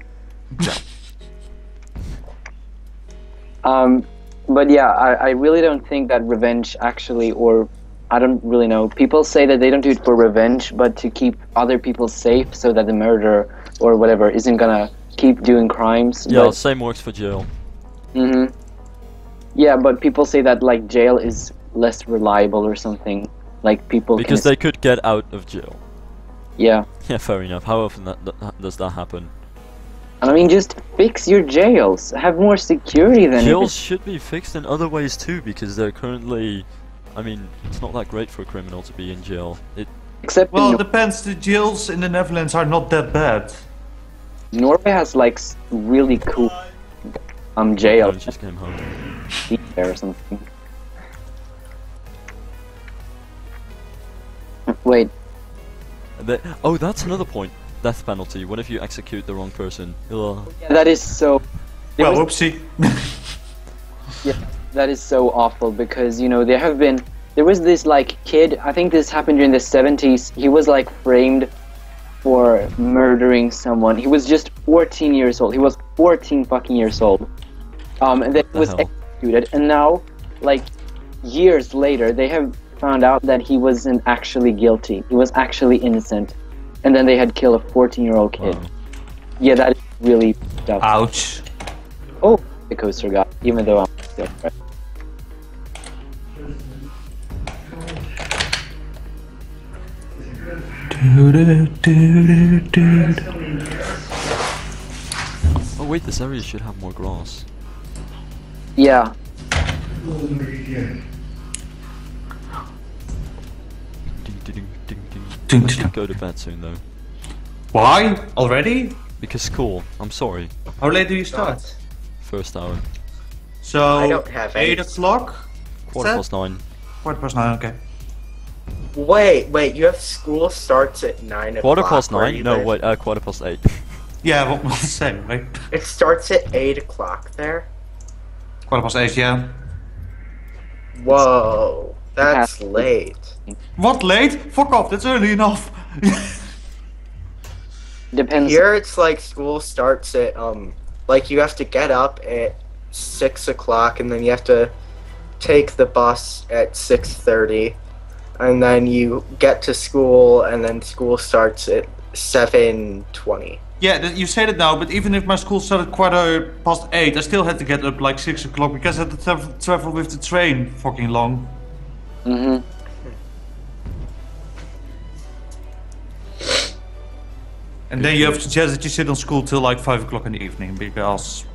But yeah, I really don't think that revenge actually, or I don't really know. People say that they don't do it for revenge, but to keep other people safe so that the murderer or whatever isn't gonna keep doing crimes. Yeah, but, same works for jail. Yeah, but people say that like jail is less reliable or something. Like people Because can they could get out of jail. Yeah. Yeah, fair enough. How often does that happen? I mean, just fix your jails. Have more security than Jails should be fixed in other ways too, because they're currently... I mean, it's not that great for a criminal to be in jail. except Well, in it depends. The jails in the Netherlands are not that bad. Norway has like really cool jail I just came home. there or something. Wait, Oh, that's another point. Death penalty. What if you execute the wrong person? Ugh. yeah, that is so. Well, was- whoopsie. Yeah, that is so awful because there was this like kid. I think this happened during the 70s. He was like framed for murdering someone. He was just 14 years old. He was 14 fucking years old. And then he was hell? executed. And now, like years later, they have found out that he wasn't actually guilty. He was actually innocent. And then they had killed a 14-year-old kid. Wow. Yeah, that is really tough. Ouch. Oh, the coaster got, even though I'm still right. Oh wait, this area should have more grass. Yeah. Ding, ding, ding, ding, ding. Ding, I ding. should go to bed soon though. Why? Already? Because school. I'm sorry. How late do you start? First hour. So, I don't have any. 8 o'clock? Quarter past 9. 9, okay. Wait, you have school starts at 9 o'clock. Quarter past where 9? you No, live? wait, quarter past 8. Yeah, what was the same, right? It starts at 8 o'clock there? 8, yeah. Whoa, that's Yeah. late. What, late? Fuck off, that's early enough. Depends. Here it's like school starts at, like you have to get up at 6 o'clock and then you have to take the bus at 6:30 and then you get to school and then school starts at 7:20. Yeah, you say that now, but even if my school started quarter past 8, I still had to get up like 6 o'clock because I had to travel with the train fucking long. Mm-hmm. And then you have to suggest that you sit on school till like 5 o'clock in the evening because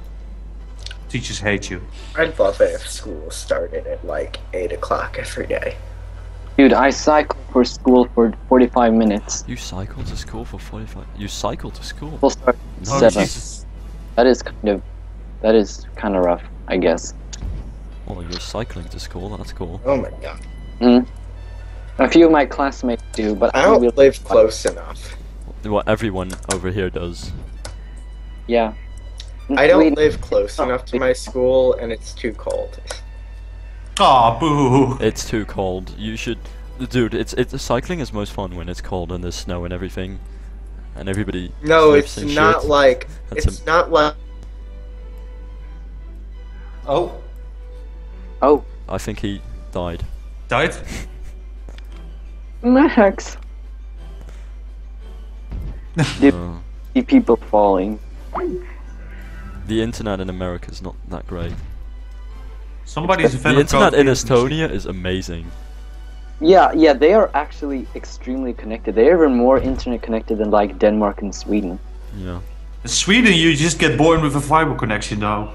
teachers hate you. I'd love it if school started at like 8 o'clock every day. Dude, I cycle for school for 45 minutes. You cycle to school for 45? You cycle to school? We'll start at Oh, 7. Jesus. That is kind of rough, I guess. Well, you're cycling to school, that's cool. Oh my god. Mm. A few of my classmates do, but I don't don't really live like- close enough. What everyone over here does. Yeah. In I don't Sweden- live close enough to my school, and it's too cold. Aw, boo. It's too cold. You should, dude. It's cycling is most fun when it's cold and there's snow and everything, and everybody. No, sleeps it's and not shit. like That's it's not like Oh, Oh, I think he died. died? Max. Dude, Uh, see people falling. the internet in America is not that great. Somebody's a fan The of internet in Code. Estonia is amazing. Yeah, they are actually extremely connected. They're even more internet connected than like Denmark and Sweden. Yeah. In Sweden, you just get born with a fiber connection, though.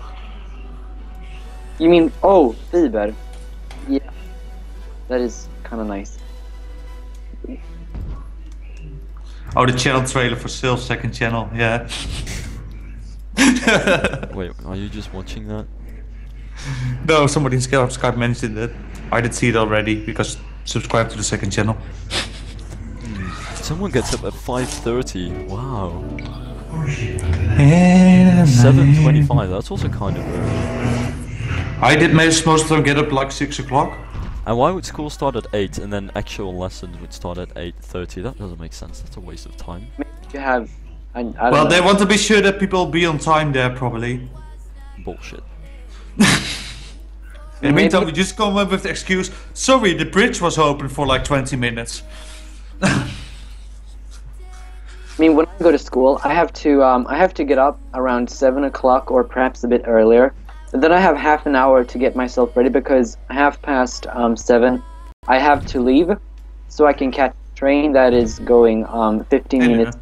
You mean, oh, fiber. Yeah. That is kind of nice. Oh, the channel trailer for Sales second channel, yeah. Wait, are you just watching that? No, somebody in Skype mentioned it. I did see it already because subscribe to the second channel. Someone gets up at 5:30. Wow. 7:25. 7:25. That's also kind of early. I did most of them get up like 6 o'clock. And why would school start at 8 and then actual lessons would start at 8:30? That doesn't make sense. That's a waste of time. Maybe you have. I don't Well, know. they want to be sure that people be on time there, probably. Bullshit. In the meantime, we just come up with the excuse, sorry, the bridge was open for like 20 minutes. I mean, when I go to school, I have to get up around 7 o'clock or perhaps a bit earlier. And then I have half an hour to get myself ready because 7, I have to leave, so I can catch a train that is going 15 Yeah. minutes.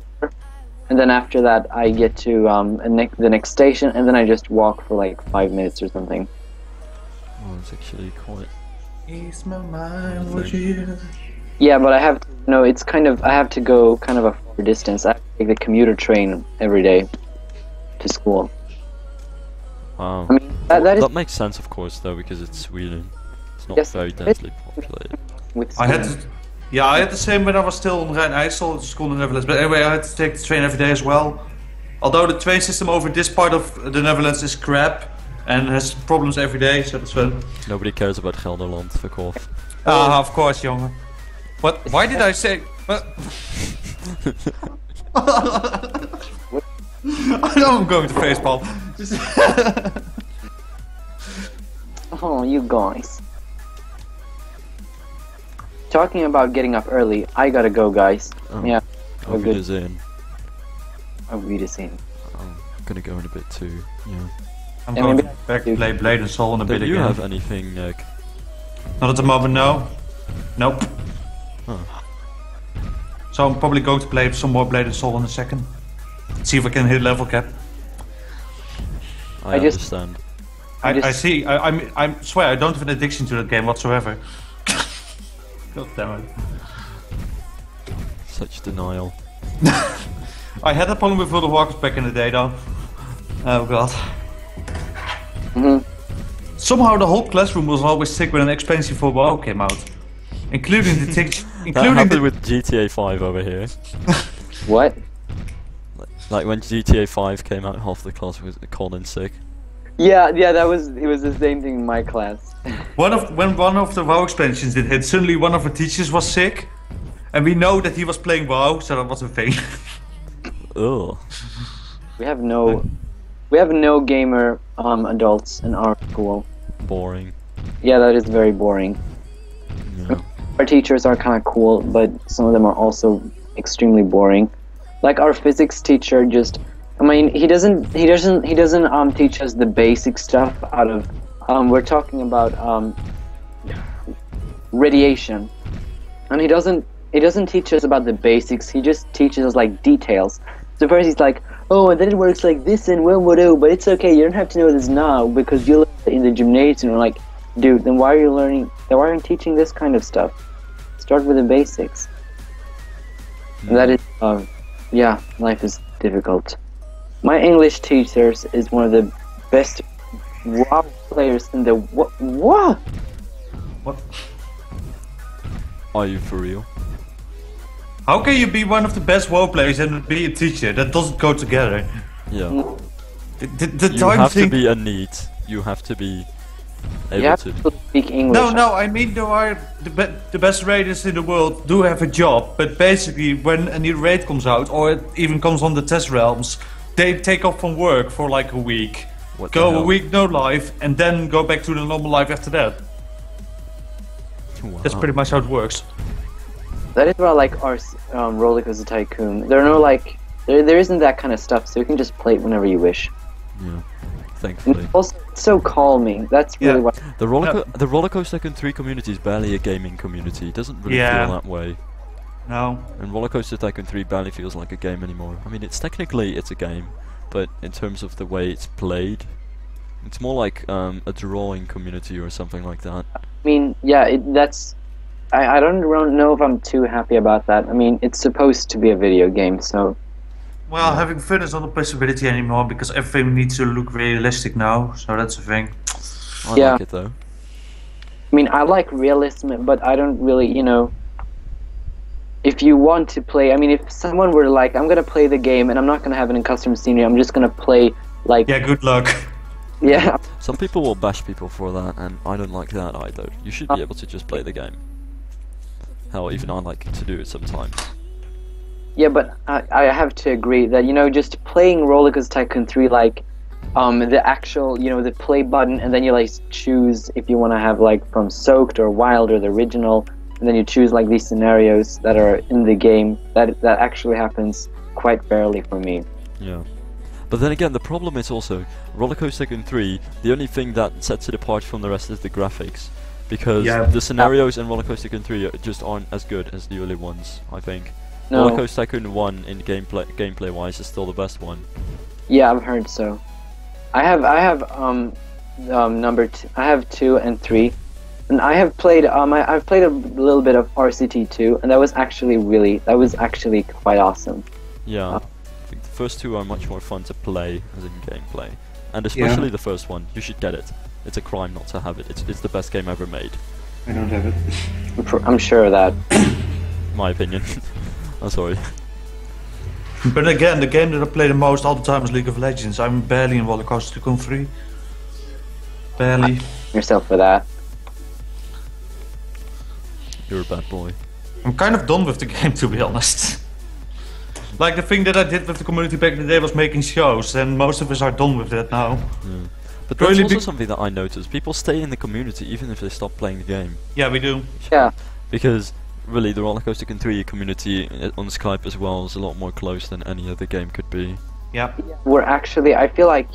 And then after that, I get to the next station, and then I just walk for like 5 minutes or something. Oh, it's actually quite. Ease my mind, would you? Yeah, but I have to, it's kind of, I have to go kind of a far distance. I have to take the commuter train every day to school. Wow. I mean, that is That makes sense, of course, though, because it's Sweden. It's not Yes, very it- densely populated. with I had Sweden. I had the same when I was still in Rijn-IJssel at school in the Netherlands. But anyway, I had to take the train every day as well. Although the train system over this part of the Netherlands is crap and has problems every day, so that's fun. Nobody cares about Gelderland, fuck off. Ah, of course, jongen. What? Why did I say? What? I know I'm going to facepalm. Oh, you guys. Talking about getting up early, I gotta go, guys. Oh. Yeah, I'll good. is in. I'll read this in. I'm gonna go in a bit too. Yeah. I'm And going maybe- back to play Blade and Soul in a bit Do you again. have anything? Not at the moment, no. Nope. Huh. So I'm probably going to play some more Blade and Soul in a second. See if I can hit level cap. I I just- understand. I see. I swear I don't have an addiction to that game whatsoever. God damn it. Such denial. I had a problem with World of Warcraft back in the day, though. Oh god. Mhm. Somehow the whole classroom was always sick when an expansion for WoW came out, including the That including happened the. with GTA 5 over here. What? Like when GTA 5 came out, half the class was called in sick. Yeah, it was the same thing in my class. When one of the WoW expansions did hit, suddenly one of the teachers was sick, and we know that he was playing WoW, so that was a thing. Ugh. We have no gamer adults in our school. Boring. Yeah, that is very boring. Yeah. Our teachers are kind of cool, but some of them are also extremely boring. Like our physics teacher he doesn't teach us the basic stuff out of we're talking about radiation. And he doesn't teach us about the basics, he just teaches us like details. So first he's like, oh, and then it works like this and well, but it's okay, you don't have to know this now because you'll learn it in the gymnasium. We're like, dude, then why are you teaching this kind of stuff? Start with the basics. And that is, yeah, life is difficult. My English teacher is one of the best WoW players in the what? What? Are you for real? How can you be one of the best WoW players and be a teacher? That doesn't go together. Yeah. The You time have thing... to be a NEET. You have to be You able have to. to speak English. No, I mean there are the best raiders in the world do have a job, but basically when a new raid comes out, or it even comes on the test realms, they take off from work for like a week, What the go a hell? week no life, and then go back to the normal life after that. Wow. That's pretty much how it works. That is why I like our Roller Coaster Tycoon. There are no like, there isn't that kind of stuff, so you can just play it whenever you wish. Yeah. And Thankfully. also, it's so calming. That's really Yeah. what. The Roller Coaster Tycoon 3 community is barely a gaming community. It doesn't really Yeah. feel that way. No. And Roller Coaster Tycoon 3 barely feels like a game anymore. I mean, it's technically a game, but in terms of the way it's played, it's more like a drawing community or something like that. I mean, yeah, that's. I don't know if I'm too happy about that. I mean, it's supposed to be a video game, so. Well, having fun is not a possibility anymore because everything needs to look realistic now, so that's the thing. I Yeah. like it though. I mean, I like realism, but I don't really, you know. If you want to play, I mean, if someone were like, I'm gonna play the game and I'm not gonna have any custom scenery, I'm just gonna play like. Yeah, good luck. Yeah. Some people will bash people for that, and I don't like that either. You should be able to just play the game. Hell, even I like to do it sometimes. Yeah, but I have to agree that, you know, just playing Roller Coaster Tycoon 3, like, the actual, you know, the play button, and then you, like, choose if you want to have, like, from Soaked or Wild or the original, and then you choose, like, these scenarios that are in the game, that actually happens quite rarely for me. Yeah. But then again, the problem is also, Roller Coaster Tycoon 3, the only thing that sets it apart from the rest is the graphics. Because Yeah. the scenarios in Roller Coaster Tycoon 3 just aren't as good as the early ones, I think. No. Roller Coaster Tycoon 1 in gameplay wise is still the best one. Yeah, I've heard so. I have number two, I have 2 and 3, and I have played I've played a little bit of RCT2, and that was actually quite awesome. Yeah, I think the first two are much more fun to play as in gameplay. And especially the first one, you should get it. It's a crime not to have it. It's the best game ever made. I don't have it. I'm sure of that. My opinion. I'm sorry. But again, the game that I play the most all the time is League of Legends. I'm barely in Roller Coaster Tycoon 3. Barely. Yourself for that. You're a bad boy. I'm kind of done with the game, to be honest. Like, the thing that I did with the community back in the day was making shows, and most of us are done with that now. But that's Really also big- something that I noticed. People stay in the community even if they stop playing the game. Yeah, we do. Yeah. Because really, the Roller Coaster Tycoon 3 community on Skype as well is a lot more close than any other game could be. Yeah. I feel like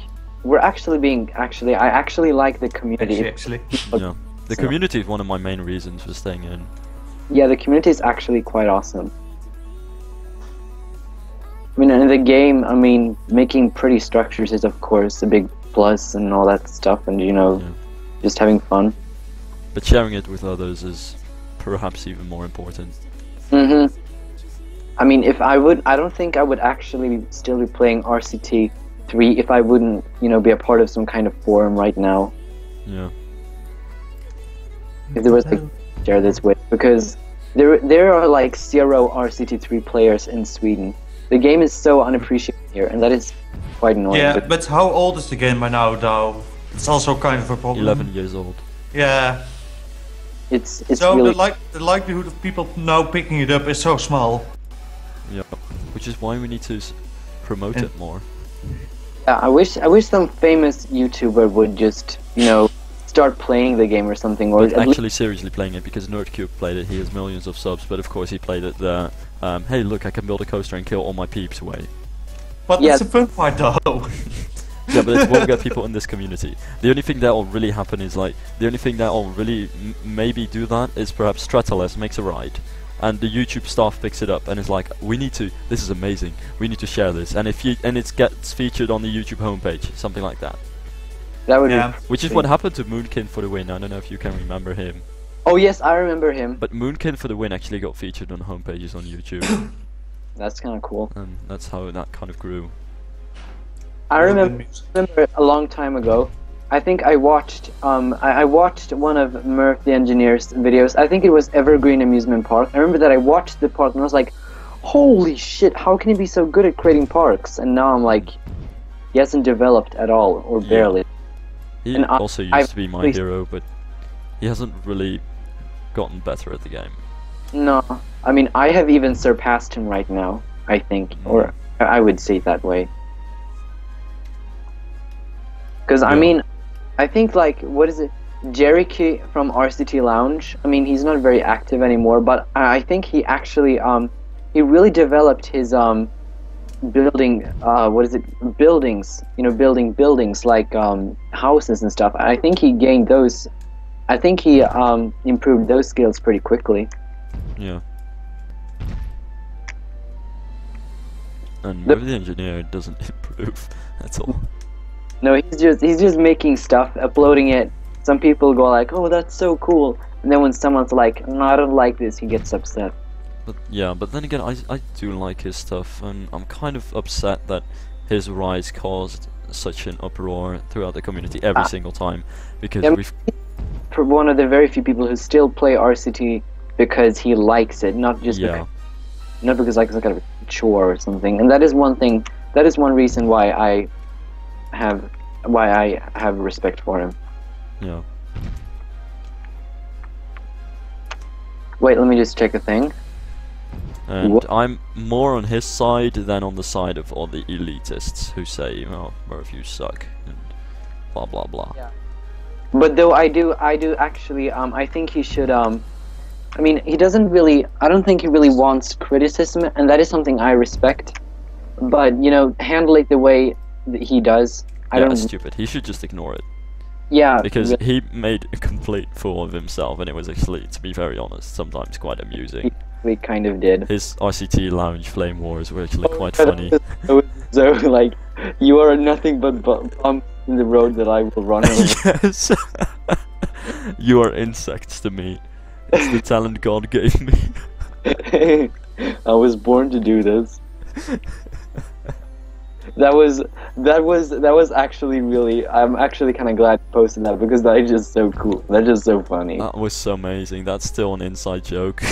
we're actually being, I actually like the community. Actually. Yeah. The So- community is one of my main reasons for staying in. Yeah, the community is actually quite awesome. I mean, in the game, I mean, making pretty structures is of course a big plus and all that stuff, and you know, Yeah. just having fun. But sharing it with others is perhaps even more important. Mm-hmm. I mean, I don't think I would actually still be playing RCT3 if I wouldn't, you know, be a part of some kind of forum right now. Yeah. If there was like share this with, because there are like 0 RCT3 players in Sweden. The game is so unappreciated here, and that is quite annoying. Yeah, but but how old is the game by now, though? It's also kind of a problem. 11 years old. Yeah. it's So really the likelihood of people now picking it up is so small. Yeah. Which is why we need to promote And- it more. Yeah, I wish some famous YouTuber would just, you know, start playing the game or something, or But at least, actually seriously playing it, because Nerdcube played it, he has millions of subs, but of course he played it the, hey look, I can build a coaster and kill all my peeps way. But Yeah. that's the fun part, though. Yeah, but it won't get people in this community. The only thing that will really happen is like, the only thing that will really maybe do that is perhaps Stratoles makes a ride, and the YouTube staff picks it up and is like, this is amazing, we need to share this, and it gets featured on the YouTube homepage, something like that. that would Yeah. be Which is what happened to Moonkin for the win. I don't know if you can remember him. Oh yes, I remember him. But Moonkin for the Win actually got featured on homepages on YouTube, That's kind of cool. and that's how that kind of grew. I remember a long time ago. I think I watched I watched one of Murph the Engineer's videos. I think it was Evergreen Amusement Park. I remember that I watched the park and I was like, holy shit, how can he be so good at creating parks? And now I'm like, he hasn't developed at all, or barely. He And also used to be my hero, but he hasn't really gotten better at the game. No, I mean, I have even surpassed him right now, I think, or I would say it that way. Because, I mean, I think, like, what is it? Jericho from RCT Lounge, I mean, he's not very active anymore, but I think he actually, he really developed his, building, buildings, you know, building buildings, like, houses and stuff. I think he gained those, I think he, improved those skills pretty quickly. Yeah. And with the engineer, it doesn't improve at all. No, he's just making stuff, uploading it. Some people go like, "Oh, that's so cool," and then when someone's like, "No, I don't like this," he gets upset. But yeah, but then again, I do like his stuff, and I'm kind of upset that his rise caused such an uproar throughout the community every single time, because we've for one of the very few people who still play RCT because he likes it, not just not because like it's kind of a chore or something. And that is one thing. That is one reason why I have respect for him. Yeah. Wait, let me just check a thing. And I'm more on his side than on the side of all the elitists who say, "Oh, Murph, you suck," and blah blah blah. Yeah. But though I do actually, I think he should, I mean, he doesn't really, I don't think he really wants criticism, and that is something I respect. But, you know, handle it the way that he does. That's stupid. He should just ignore it. Yeah. Because he made a complete fool of himself, and it was actually, to be very honest, sometimes quite amusing. We kind of did. His RCT Lounge Flame Wars were actually quite funny. So, like, you are nothing but bumps in the road that I will run over. Yes! You are insects to me. It's the talent God gave me. I was born to do this. That was actually really. I'm actually kind of glad you posted that because that is just so cool. That's just so funny. That was so amazing. That's still an inside joke.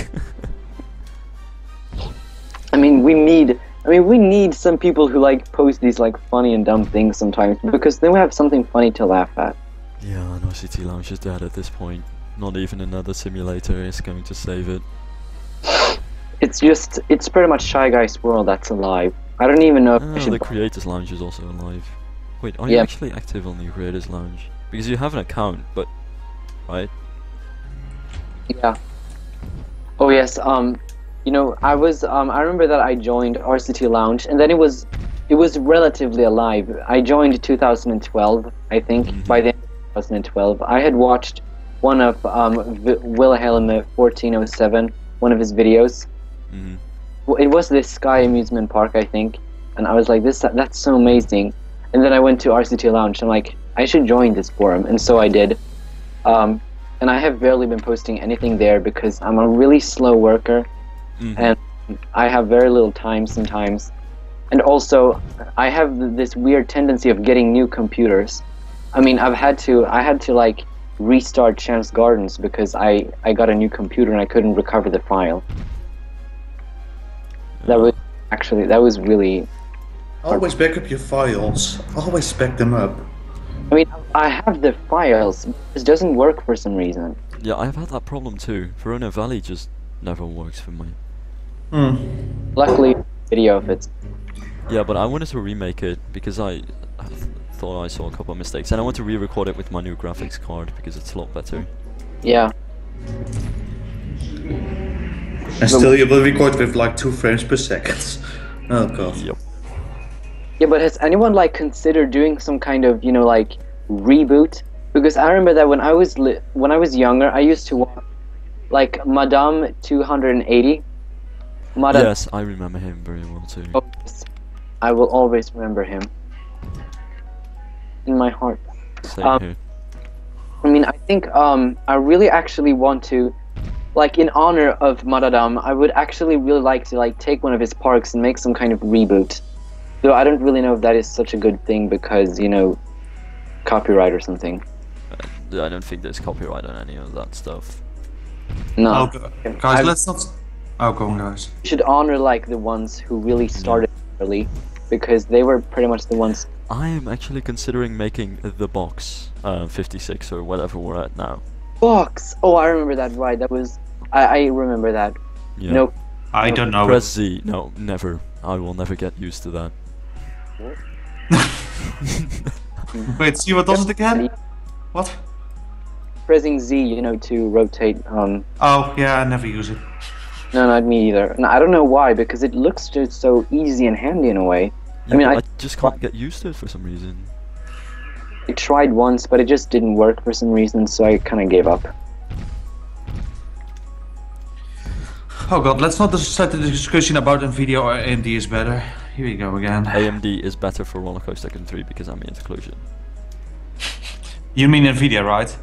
I mean, we need some people who like post these like funny and dumb things sometimes because then we have something funny to laugh at. Yeah, I know City Lounge is dead at this point. Not even another simulator is going to save it. It's pretty much Shy Guy's World that's alive. I don't even know if the Creators Lounge is also alive. Wait, are you actually active on the Creators Lounge? Because you have an account, but... right? Yeah. Oh yes, you know, I remember that I joined RCT Lounge, and then it was relatively alive. I joined 2012, I think, by the end of 2012. I had watched one of Wilhelm 1407, one of his videos. It was this Sky Amusement Park, I think, and I was like, that's so amazing. And then I went to RCT Lounge, and I'm like, I should join this forum, and so I did. And I have barely been posting anything there because I'm a really slow worker, and I have very little time sometimes. And also, I have this weird tendency of getting new computers. I mean, I had to like restart Chance Gardens because I got a new computer and I couldn't recover the file. That was really... Always back up your files. Always back them up. I mean, I have the files, but it doesn't work for some reason. Yeah, I've had that problem too. Verona Valley just never works for me. Luckily, video of it. Yeah, but I wanted to remake it because I thought I saw a couple of mistakes, and I want to re-record it with my new graphics card because it's a lot better. Yeah. And still you will record with like 2 frames per second. Oh god. Yep. Yeah, but has anyone like considered doing some kind of, you know, like reboot? Because I remember that when I was younger, I used to watch like Madame 280. Yes, I remember him very well too. Oh, yes. I will always remember him in my heart. Same here. I mean, I think I really actually want to, like, in honor of Madadam, I would actually really like to like take one of his parks and make some kind of reboot. Though I don't really know if that is such a good thing because, you know, copyright or something. I don't think there's copyright on any of that stuff. No. Oh, guys, let's not. Oh, go on, guys. We should honor like the ones who really started early, because they were pretty much the ones. I am actually considering making the box 56 or whatever we're at now. Box. Oh, I remember that. Right, that was. I remember that. Yeah. Nope. I don't know. Press Z. No, never. I will never get used to that. Wait, see what does it again? What? Pressing Z, you know, to rotate. Oh, yeah, I never use it. No, not me either. No, I don't know why, because it looks just so easy and handy in a way. Yeah, I mean, I just can't get used to it for some reason. I tried once, but it just didn't work for some reason, so I kind of gave up. Oh god, let's not start the discussion about Nvidia or AMD is better. Here we go again. AMD is better for Roller Coaster Tycoon 3 because I'm inclusion. You mean Nvidia, right?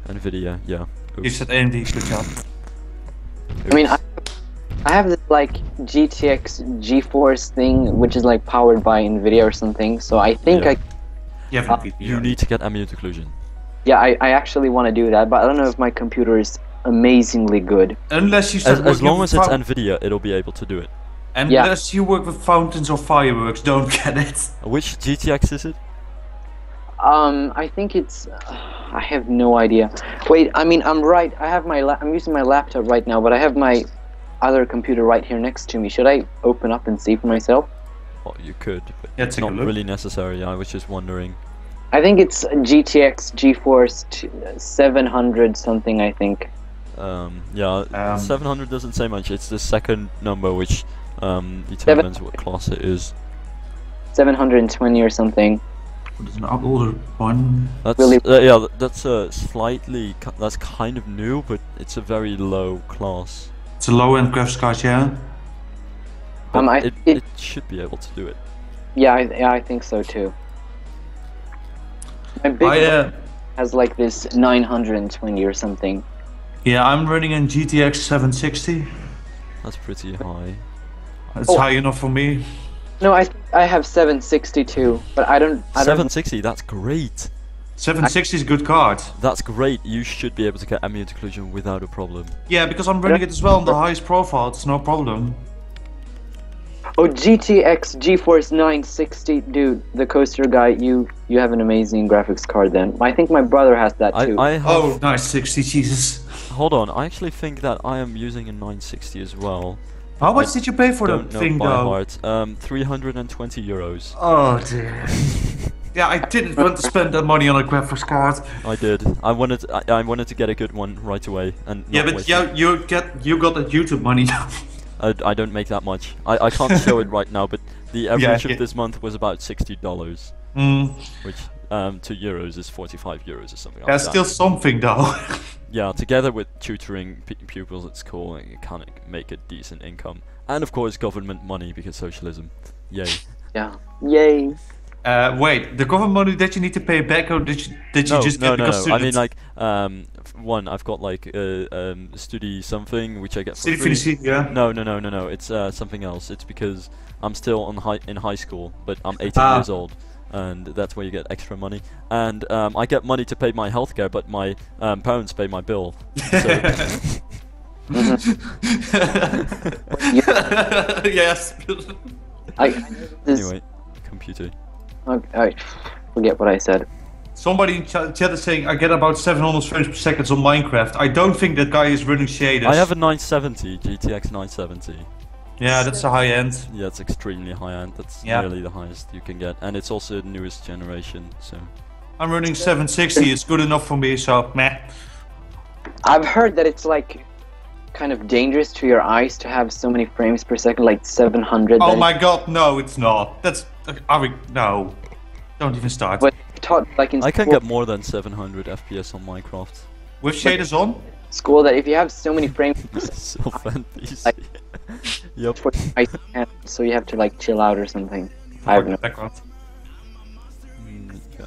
Nvidia, yeah. You Oops. said AMD, good job. I mean, I have this like GTX GeForce thing, which is like powered by Nvidia or something. So I think Yeah. You have Nvidia. You need to get ambient occlusion. I actually want to do that, but I don't know if my computer is amazingly good. Unless you start As working long with as it's foun- Nvidia, it'll be able to do it. Unless you work with fountains or fireworks, don't get it. Which GTX is it? I think it's. I have no idea. Wait, I mean, I'm right. I have my. I'm using my laptop right now, but I have my other computer right here next to me. Should I open up and see for myself? Well, you could, but Yeah, it's take a not look. really necessary. I was just wondering. I think it's GTX GeForce 700 something. I think. Yeah, 700 doesn't say much. It's the second number which determines what class it is. 720 or something. There's an older one. That's Really- yeah, that's slightly. That's kind of new, but it's a very low class. It's a low-end graphics card, yeah. But It it should be able to do it. yeah, I think so too. My big one has like this 920 or something. Yeah, I'm running in GTX 760. That's pretty high. It's Oh. high enough for me. No, I have 762, but I don't. 760. That's great. 760 is a good card. That's great. You should be able to get ambient occlusion without a problem. Yeah, because I'm running it as well on the highest profile. It's no problem. Oh, GTX GeForce 960, dude, the coaster guy. You have an amazing graphics card. Then I think my brother has that too. I have. Oh, nice 60, Jesus. Hold on. I actually think that I am using a 960 as well. How much did you pay for Don't that know thing, by though? heart. 320 euros. Oh dear. Yeah, I didn't want to spend that money on a graphics card. I did. I wanted to get a good one right away and. Yeah, not but waste yeah, it. you got that YouTube money. I don't make that much. I can't show it right now, but the average yeah. of this month was about $60, which to euros is 45 euros or something like That's that. still something, though. Yeah, together with tutoring pupils at school, you kind of make a decent income. And of course, government money because socialism. Yay. Yeah. Yay. Wait, the government money that you need to pay back, or did you No, just no, get no, because no. I mean, students? like, one, I've got like study something which I get for City free. Finished, yeah. No. It's something else. It's because I'm still in high school, but I'm 18 Ah. years old, and that's where you get extra money. And I get money to pay my healthcare, but my parents pay my bill. Yes. Anyway, computer. I forget what I said. Somebody in chat is saying I get about 700 frames per second on Minecraft. I don't think that guy is running shaders. I have a 970 GTX 970. Yeah, that's a high end. Yeah, it's extremely high end. That's Yeah. nearly the highest you can get, and it's also the newest generation. So I'm running 760. It's good enough for me. So meh. I've heard that it's like kind of dangerous to your eyes to have so many frames per second, like 700. Oh that my god, no, it's not. That's no. Don't even start. But taught like in I can school, get more than 700 FPS on Minecraft. With shaders on? school that if you have so many frames per second Self and PC. Like- Yep. for your eyes, so you have to like chill out or something. I have no. Background. Yeah.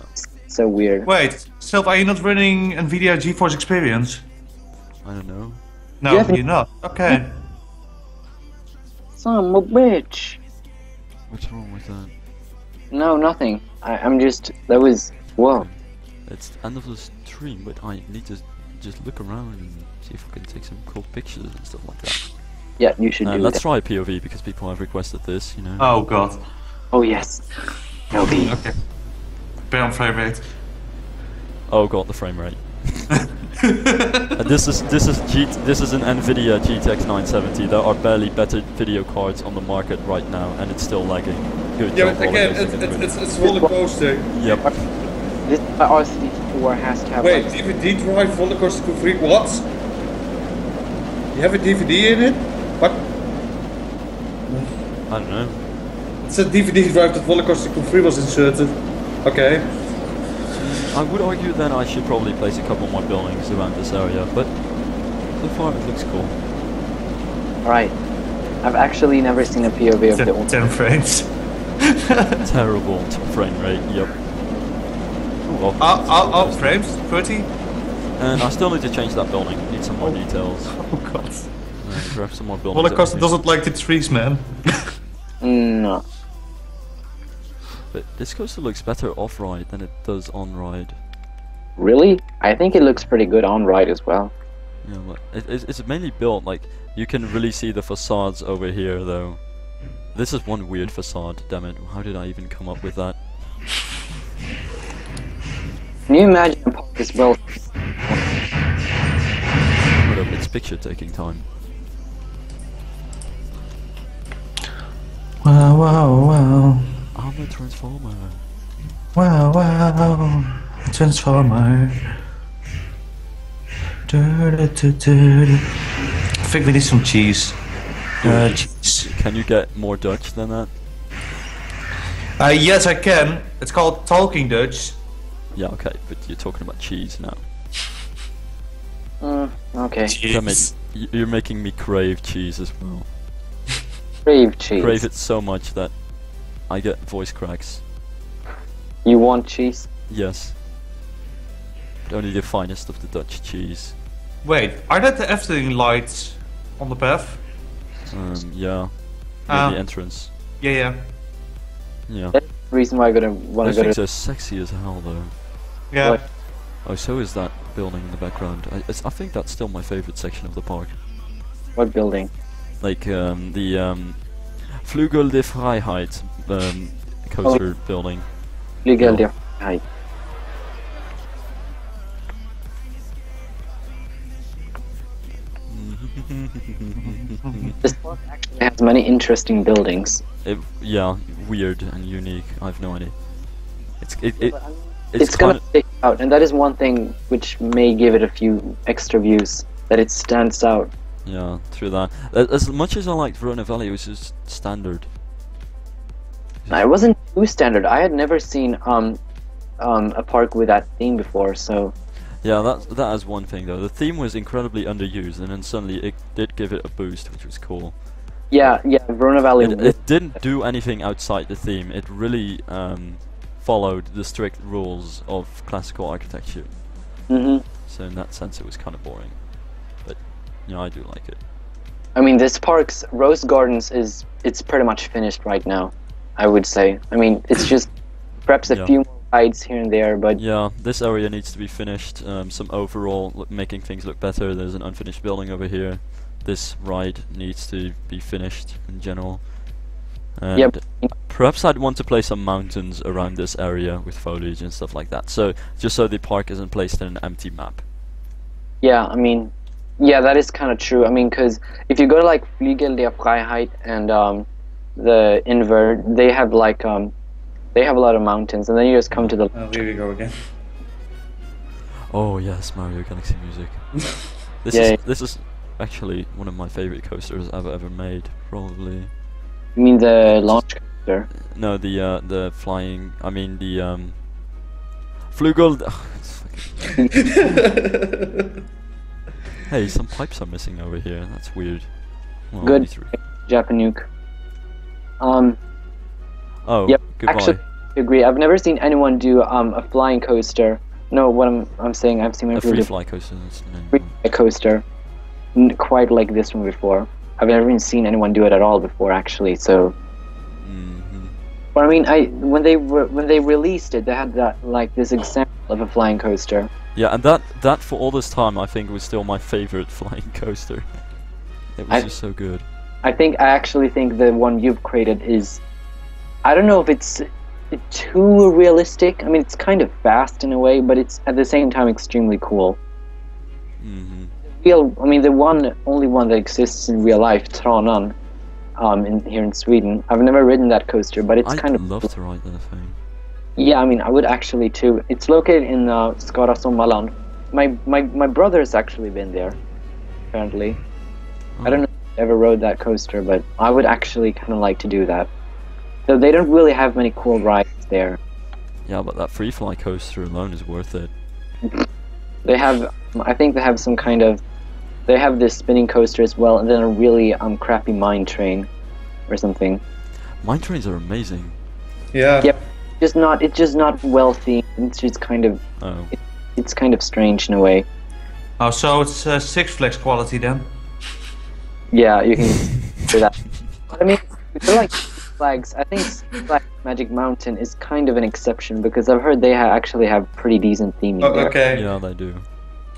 so weird. Wait, Sylph, are you not running NVIDIA GeForce Experience? I don't know. No, Yeah. you're not. Okay. Son of a bitch. What's wrong with that? No, nothing. I'm just. That was. Whoa. It's the end of the stream, but I need to just look around and see if I can take some cool pictures and stuff like that. Yeah, you should do Let's that. try POV because people have requested this, you know. Oh god. Oh, yes. No be. Okay. Be on frame rate. Oh god, the frame rate. This is an NVIDIA GTX 970. There are barely better video cards on the market right now, and it's still lagging. Good Yeah, job, but again, Rollercoaster. it's roller coaster. Yep. This R64 has to have. Wait, like, DVD drive roller coaster free? What? You have a DVD in it? What? I don't know. It's a DVD drive that roller coaster free was inserted. Okay. I would argue then I should probably place a couple more buildings around this area, but so far it looks cool. Alright. I've actually never seen a POV of the 10 frames. Terrible frame rate. Yep. Ooh, Oh, frames? 30? And I still need to change that building. Need some more details. Oh god. Grab some more buildings. Roller over coaster here. doesn't like the trees, man. No. But this coaster looks better off-ride than it does on-ride. Really? I think it looks pretty good on ride as well. Yeah, but it's mainly built like you can really see the facades over here though. This is one weird facade. Damn it! How did I even come up with that? Can you imagine a park as well? Hold up, it's picture taking time. Wow, wow, wow. I'm a transformer. Wow, wow. Transformer. I think we need some cheese. Cheese. Can you get more Dutch than that? Yes, I can. It's called Talking Dutch. Yeah, okay, but you're talking about cheese now. Okay. Damn it, you're making me crave cheese as well. Crave cheese. Crave it so much that I get voice cracks. You want cheese? Yes. But only the finest of the Dutch cheese. Wait, are that the Efteling lights on the path? Yeah. Near Ah. the entrance. Yeah. Yeah. That's the reason why I want Those to go things to. are sexy as hell though. Yeah. What? Oh, so is that building in the background. I think that's still my favorite section of the park. What building? Like the Flügel der Freiheit coaster building. Flügel No. der Freiheit. This park actually has many interesting buildings. Yeah, weird and unique. I have no idea. It's It's kind gonna stick out, and that is one thing which may give it a few extra views. That it stands out. yeah, through that. As much as I liked Verona Valley, it was just standard. It wasn't too standard. I had never seen a park with that theme before, so Yeah, that is one thing though. The theme was incredibly underused, and then suddenly it did give it a boost, which was cool. yeah, Verona Valley. It didn't do anything outside the theme. It really followed the strict rules of classical architecture. So in that sense, it was kind of boring. But you know, I do like it. I mean, this park's Rose Gardens it's pretty much finished right now. I would say. I mean, it's just perhaps a Yeah. few more rides here and there, but Yeah, this area needs to be finished. Some overall making things look better. There's an unfinished building over here. This ride needs to be finished in general. And Yep. perhaps I'd want to place some mountains around this area with foliage and stuff like that. So just so the park isn't placed in an empty map. yeah, I mean, yeah, that is kind of true. I mean, because if you go to like Flügel der Freiheit and the Invert, they have like they have a lot of mountains, and then you just come to the Oh, here we go again. Oh yes, Mario Galaxy music. Yeah. This is actually one of my favorite coasters I've ever made. Probably. You mean the launch coaster? No, the flying. I mean the Flügel. Hey, some pipes are missing over here. That's weird. Well, Good. these three. Japanuke. Oh, Yep, goodbye. actually, agree. I've never seen anyone do a flying coaster. No, what I'm saying, I've seen A people free do fly coaster. free fly coaster quite like this one before. I've never even seen anyone do it at all before, actually. So, but I mean, when they released it, they had that like this example of a flying coaster. Yeah, and that for all this time, I think was still my favorite flying coaster. It was just so good. I actually think the one you've created is, I don't know if it's too realistic. I mean, it's kind of fast in a way, but it's at the same time extremely cool. I mean, the only one that exists in real life, Tranan, here in Sweden. I've never ridden that coaster, but it's kind of. I'd love to ride that thing. Yeah, I mean, I would actually too. It's located in Skara Sommarland. My brother's actually been there, apparently. I don't know if I ever rode that coaster, but I would actually kind of like to do that. So they don't really have many cool rides there. Yeah, but that free fly coaster alone is worth it. They have, I think they have some kind of, they have this spinning coaster as well, and then a really crappy mine train, or something. Mine trains are amazing. Yeah. Yep. It's just not well themed. It's just kind of, it's kind of strange in a way. Oh, so it's Six Flags quality then? Yeah, you can do that. But I mean, if you like Flags, I think Six Flags Magic Mountain is kind of an exception because I've heard they actually have pretty decent theming there. Okay. Yeah, they do.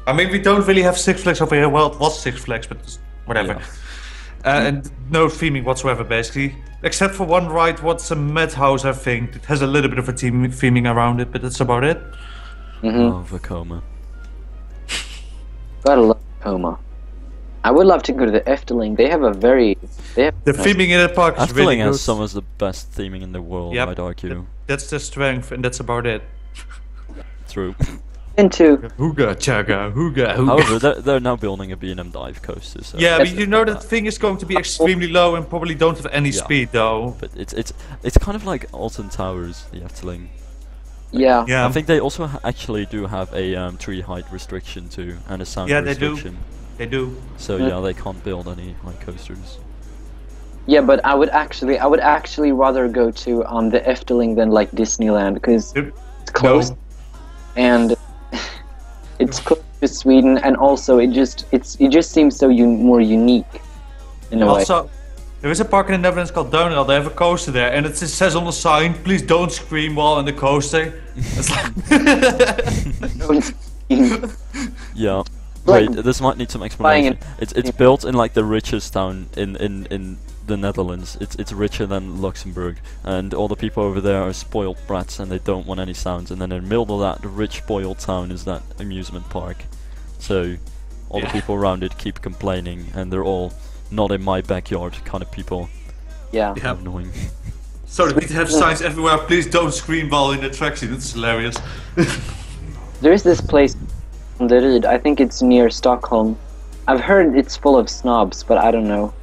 I mean, we don't really have Six Flags over here. Well, it was Six Flags, but whatever. Yeah. And no theming whatsoever, basically. Except for one ride, what's a Madhouse, I think. It has a little bit of a theming around it, but that's about it. Oh, Vekoma. Gotta love Coma. I would love to go to the Efteling. They have The theming in the park is really Efteling good. has some of the best theming in the world, Yep. I'd argue. That's their strength, and that's about it. True. into Hooga chaga, hooga hooga. However, they're now building a B&M dive coaster. So Yeah, but you know that thing is going to be extremely low and probably don't have any speed though. But it's kind of like Alton Towers, the Efteling. yeah. Yeah. I think they also actually do have a tree height restriction too, and a sound restriction. They do. So yeah, they can't build any high coasters. Yeah, but I would actually rather go to the Efteling than like Disneyland because it's close and it's close to Sweden, and also it just seems so more unique in a way. Also, there is a park in the Netherlands called Duinrell. They have a coaster there, and it says on the sign, "Please don't scream while in the coaster." It's like Yeah. Like, Wait, this might need some explanation. It's built in like the richest town in the Netherlands. It's richer than Luxembourg, and all the people over there are spoiled brats and they don't want any sounds. And then in the middle of that rich spoiled town is that amusement park. So all the people around it keep complaining, and they're all not in my backyard kind of people. Yeah. Yeah. Annoying. So they need to have signs everywhere. Please don't scream while in the attraction. It's hilarious. There is this place on the Ryd. I think it's near Stockholm. I've heard it's full of snobs, but I don't know.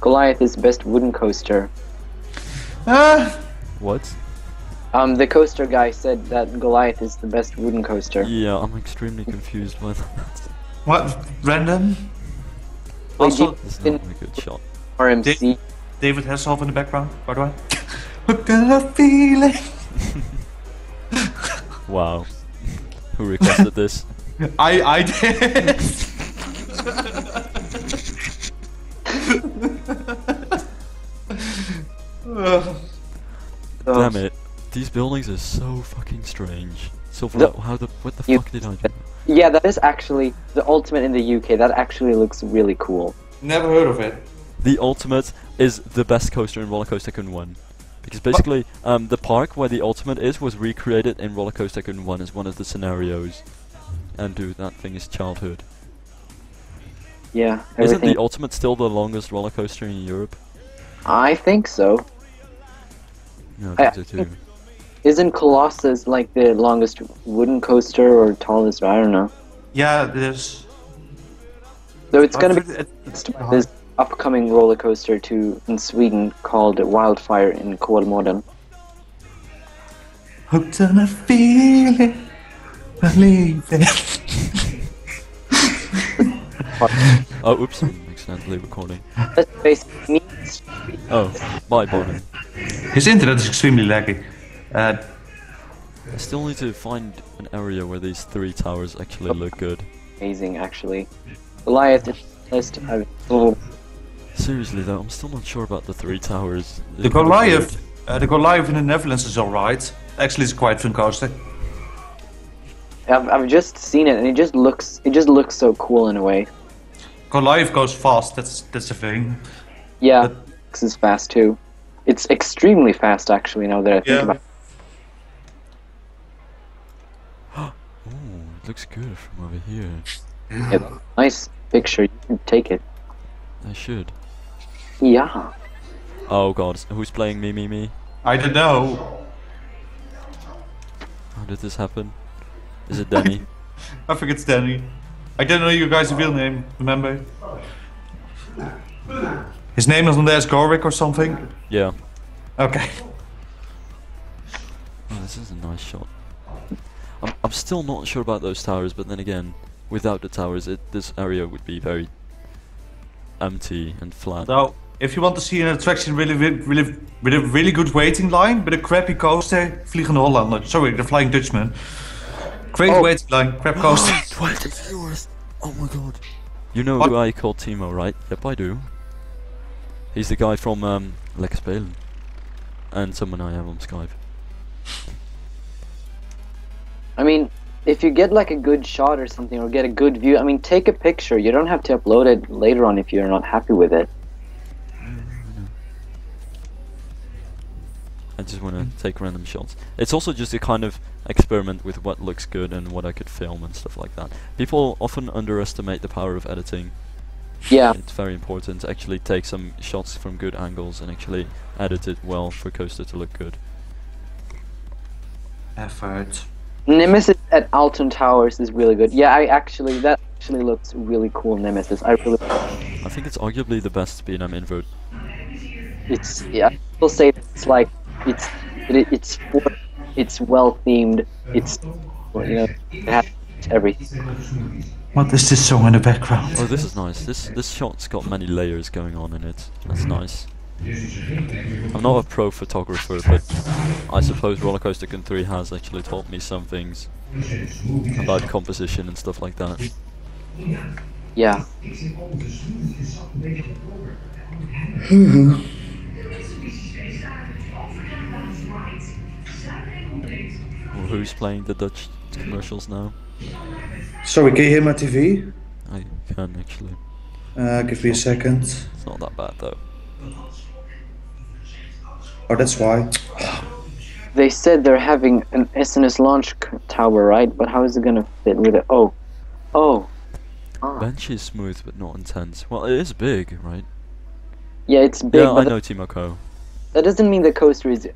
Goliath is best wooden coaster. What? The coaster guy said that Goliath is the best wooden coaster. Yeah, I'm extremely confused by that. What? Random? Like, Also, It's not a good shot. RMC. David Hasselhoff in the background, by the way. What kind of feeling? Wow. Who requested this? I did. Damn it. These buildings are so fucking strange. So what the You- fuck did I do? Yeah, that is actually the ultimate in the UK. That actually looks really cool. Never heard of it. The Ultimate is the best coaster in Roller Coaster Tycoon 1. Because basically, the park where the Ultimate is was recreated in Roller Coaster Tycoon 1 as one of the scenarios. And dude, that thing is childhood. Yeah, Isn't everything. the Ultimate still the longest roller coaster in Europe? I think so. Yeah, I think so too. Isn't Colossus like the longest wooden coaster or tallest? I don't know. Yeah, there's. So it's gonna be It- this upcoming roller coaster in Sweden called Wildfire in Kolmården. Hooked on a feeling, believe it. Oh, oops, I'm accidentally recording. That's basically Oh, bye, Barnum. His internet is extremely laggy. Uh, I still need to find an area where these 3 towers actually look good. Amazing, actually. Goliath is list. Oh, Seriously though, I'm still not sure about the 3 towers. the Goliath in the Netherlands is alright. Actually, it's quite fun coaster. I've just seen it, and it just looks so cool in a way. Goliath goes fast. That's the thing. Yeah, But- this is fast too. It's extremely fast, actually. Now that I think about it. Oh, it looks good from over here. Yeah, nice picture. You can take it. I should. Yeah. Oh god, who's playing me? I don't know. How did this happen? Is it Danny? I think it's Danny. I don't know your guys' real name. Remember? His name is Andreas Gorwick or something. Yeah. Okay. Oh, this is a nice shot. I'm still not sure about those towers, but then again, without the towers, this area would be very empty and flat. So, if you want to see an attraction with a really good waiting line, but a crappy coaster, Vliegende Hollander. Sorry, the Flying Dutchman. Great Oh. waiting line, crap coaster. 20 viewers! Oh my god. You know What? who I called Timo, right? Yep, I do. He's the guy from Lekker Spelen. And someone I have on Skype. I mean, if you get like a good shot or something, or get a good view, I mean, take a picture. You don't have to upload it later on if you're not happy with it. I just want to take random shots. It's also just a kind of experiment with what looks good and what I could film and stuff like that. People often underestimate the power of editing. Yeah. It's very important to actually take some shots from good angles and actually edit it well for coaster to look good. Effort. Nemesis at Alton Towers is really good. Yeah, that actually looks really cool. Nemesis, I think it's arguably the best B&M invert. yeah. People say it's like it's well themed. It's it has everything. What is this song in the background? Oh, this is nice. This shot's got many layers going on in it. That's nice. I'm not a pro photographer, but I suppose Rollercoaster Tycoon 3 has actually taught me some things about composition and stuff like that. Yeah. Well, who's playing the Dutch commercials now? Sorry, can you hear my TV? I can actually. Give me a second. It's not that bad though. Oh, that's why. They said they're having an SNS launch tower, right? But how is it gonna fit with it? Oh. Bench is smooth but not intense. Well, it is big, right? Yeah, it's big. Yeah, I but know Timo Co. that doesn't mean the coaster is.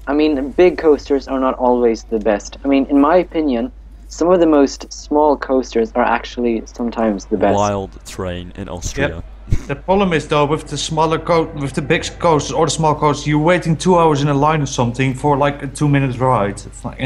I mean, big coasters are not always the best. I mean, in my opinion, some of the most small coasters are actually sometimes the best. Wild Train in Austria. The problem is though with the big coasters or the small coasters, you're waiting 2 hours in a line or something for like a 2-minute ride. It's like,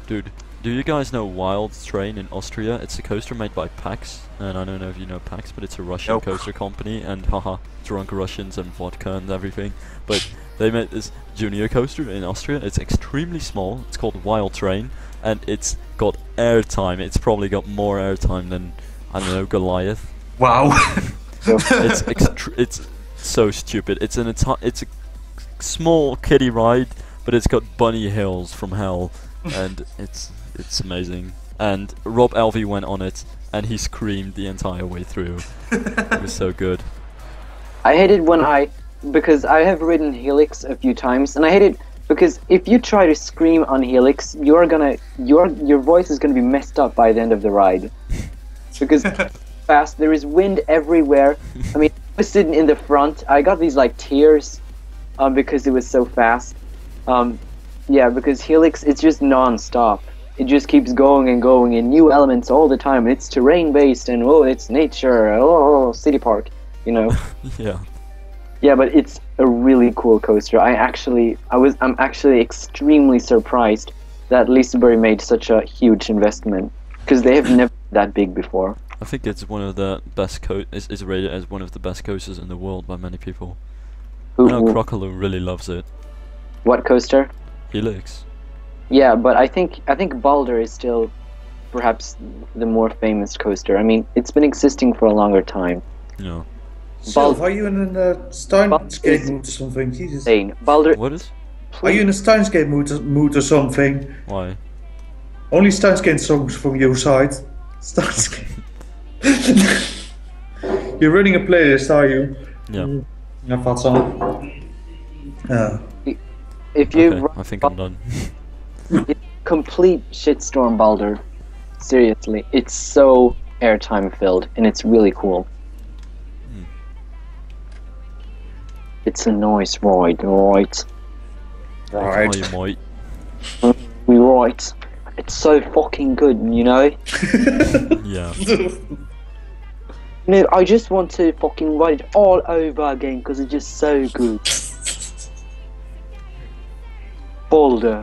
Dude, do you guys know Wild Train in Austria? It's a coaster made by Pax, and I don't know if you know Pax, but it's a Russian Nope. coaster company, and haha, drunk Russians and vodka and everything. But they made this junior coaster in Austria. It's extremely small. It's called Wild Train, and it's got airtime. It's probably got more airtime than, I don't know, Goliath. wow. It's so stupid. It's a small kiddie ride, but it's got bunny hills from hell, and it's amazing. And Rob Elvey went on it, and he screamed the entire way through. It was so good. I hate it because I have ridden Helix a few times, and I hate it because if you try to scream on Helix, your voice is gonna be messed up by the end of the ride. Because fast, there is wind everywhere. I mean, I was sitting in the front. I got these like tears, because it was so fast. Yeah, because Helix, it's just non-stop. It just keeps going and going, and new elements all the time. It's terrain-based, and it's nature. City park, Yeah. Yeah, but it's a really cool coaster. I'm actually extremely surprised that Liseberg made such a huge investment, because they have never been that big before. I think it's one of the best is rated as one of the best coasters in the world by many people. I know Crocolo really loves it. What coaster? Helix. Yeah, but I think Balder is still perhaps the more famous coaster. I mean, it's been existing for a longer time. No. Sylv, are you in a Steinscape is mood or something? Jesus. Insane. Balder. What is? Are you in a Steinscape mood or something? Why? Only Steinscape songs from your side. Steinscape. You're running a playlist, are you? Yeah. I thought so. Yeah. If you Okay, I think I'm done. complete shitstorm Balder, seriously, it's so airtime filled and it's really cool. It's a nice ride, right? Oh, you might. We right. It's so fucking good, you know? Yeah. No, I just want to fucking ride it all over again because it's just so good. Balder.